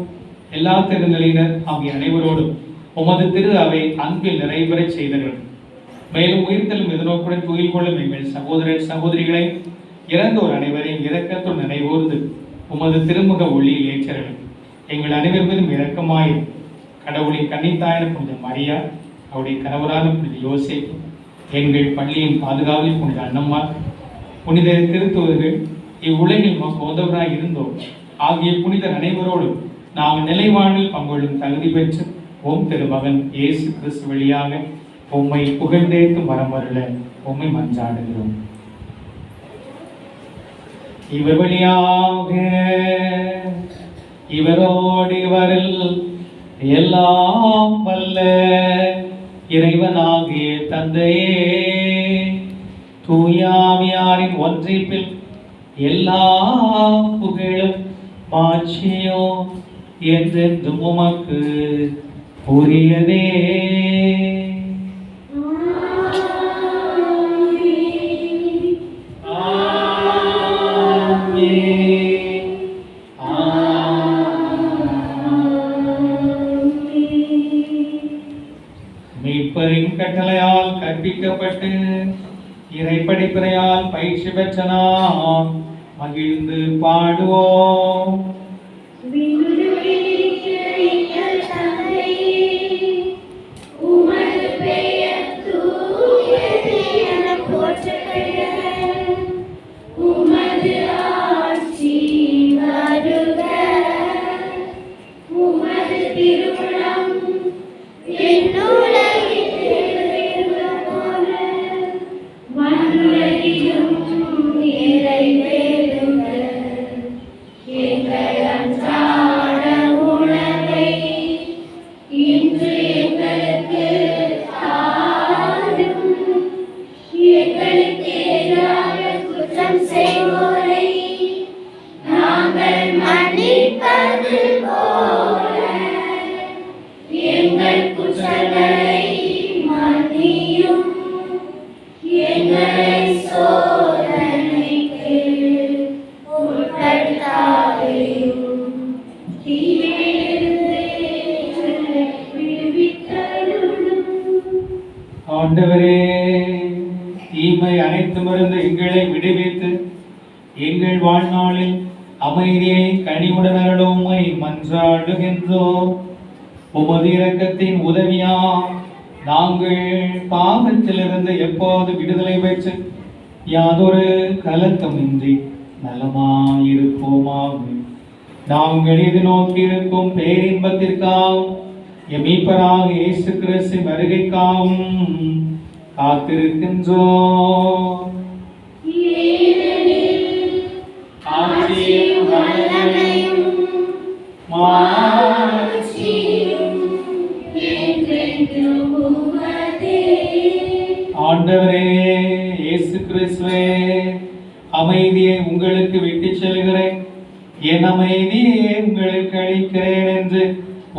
எல்லா திருநிலையினர் ஆகிய அனைவரோடும் உமது திரு அவை அன்பில் நிறைவேறச் செய்தர்கள். மேலும் உயிர்த்தலும் எதிர்நோக்குடன் துயில் கொள்ளும் எங்கள் சகோதரர் சகோதரிகளை இறந்தோர் அனைவரையும் இரக்கத்துடன் நினைவோர்ந்து உமது திருமுக ஒளியில் ஏற்றர்கள். எங்கள் அனைவர் மீதும் இரக்கமாய் கடவுளின் கன்னித்தாயான புனித மரியா, அவருடைய கணவரான புனித யோசேப்பு, எங்கள் பள்ளியின் பாதுகாவலில் புனித அன்னம்மார், புனித திருத்துவர்கள், இவ்வுலகில் நமக்கு உதவராய் இருந்தோம் ஆகிய புனிதர் அனைவரோடும் நாம் நிலைவாழ்வில் பங்கொள்ளும் தகுதி பெற்று ஓம் திருமகன் இயேசு கிறிஸ்து வழியாக உம்மை புகழ்ந்தேத்து மரமருள உம்மை மன்றாடுகிறோம். இவர் வழியாக இவரோடு இவரில் எல்லாம் வல்ல இறைவனாகிய தந்தையே, தூயாவியாரின் ஒன்றிப்பில் எல்லா புகழும் மாட்சியும் என்றென்றும் உமக்கு உரியதே. மீட்பரின் கட்டளையால் கற்பிக்கப்பட்டு இறைப்படிப்பினையால் பயிற்சி பெற்ற நாம் மகிழ்ந்து பாடுவோம். ஆண்டவரே, தீமை அனைத்துமிருந்து எங்களை விடுவித்து எங்கள் வாழ்நாளில் அமைதியை கனிவுடன் அருளுமை மன்றாடுகின்றோம். உமது இரக்கத்தின் உதவியா நாங்கள் பாவத்திலிருந்து எப்போது விடுதலை பெற்று யாதொரு கலக்கமின்றி நலமாயிருப்போமாக. நாங்கள் எதிர்நோக்கி இருக்கும் பேரின்பத்திற்காகவும் மீட்பராக இயேசு கிறிஸ்து வருகைக்காகவும் காத்திருக்கின்றோம். ஆண்டவரே இயேசு கிறிஸ்துவே, அமைதியை உங்களுக்கு விட்டுச் செல்கிறேன், என் அமைதியை உங்களுக்கு அளிக்கிறேன் என்று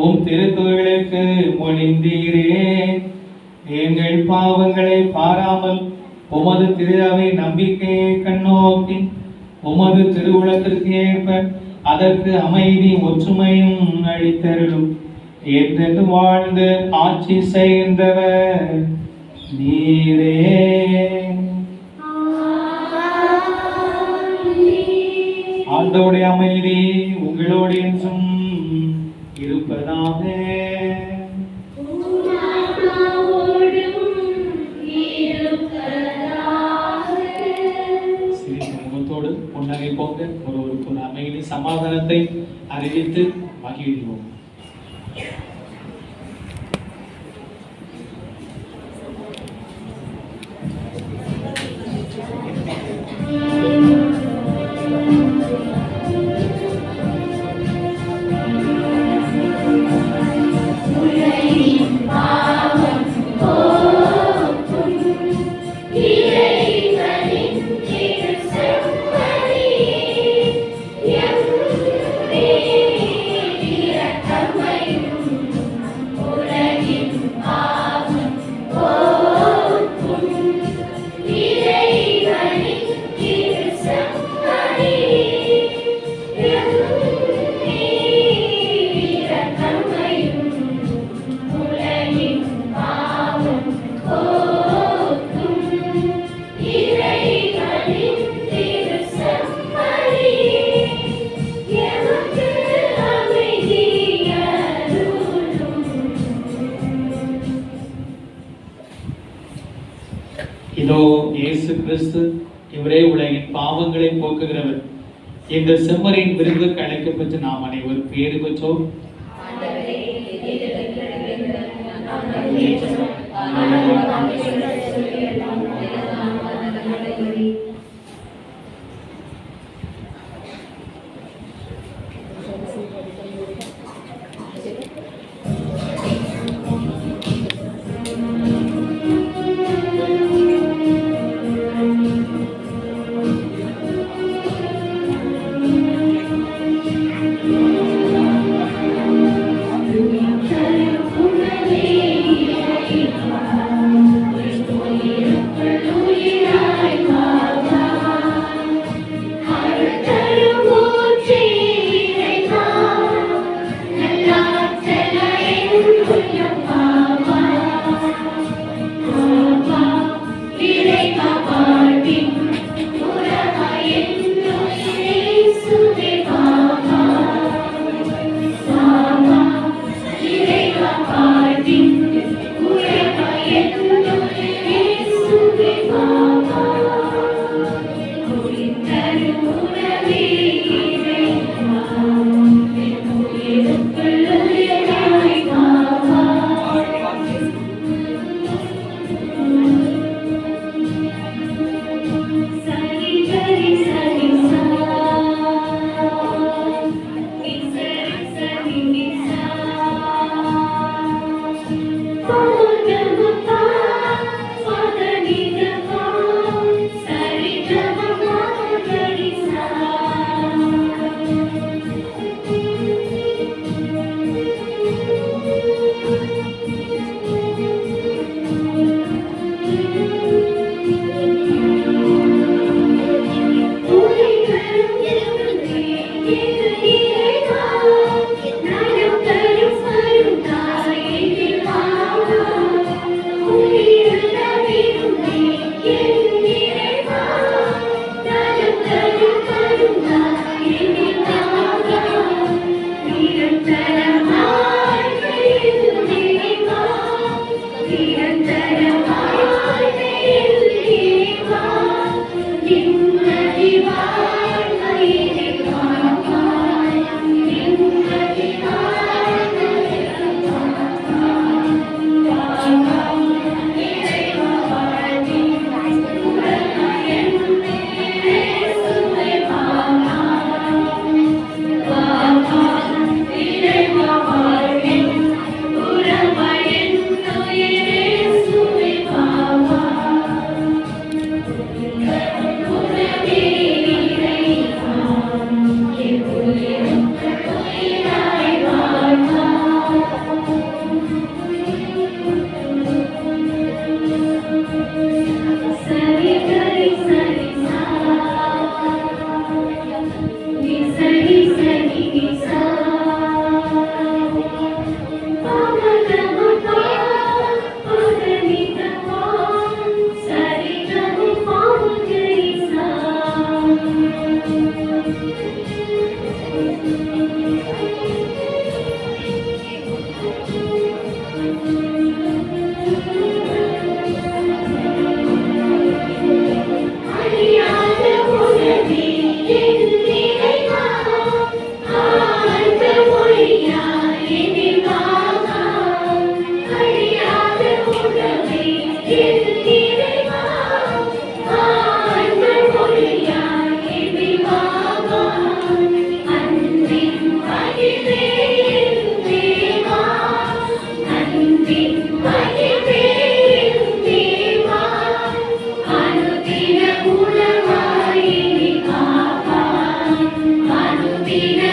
உம் திருத்துவர்களுக்கு மொழிந்தீரே. எங்கள் பாவங்களை பாராமல் உமது திரு அவை நம்பிக்கையை கண்ணோக்கி உமது திருவுளத்திற்கு ஏற்ப அதற்கு அமைதி ஒற்றுமையும் அளித்தருளும். என்றென்று வாழ்ந்து ஆட்சி செய்கின்றவர் நீரே. ஆண்டவருடைய அமைதி உங்களோடு என்றும் இருப்பதாக. சிறிய முகத்தோடு புன்னகை போங்க ஒருவருக்கு ஒரு அமைதி சமாதானத்தை அறிவித்து மகிழ்வோம். இதோ இயேசு கிறிஸ்து, இவரே உலகின் பாவங்களை போக்குகிறவர். இந்த செம்மறியின் விருந்துக்கு அழைக்கப்பட்டு நாம் அனைவரும் பேறு பெற்றோம். Thank you. தின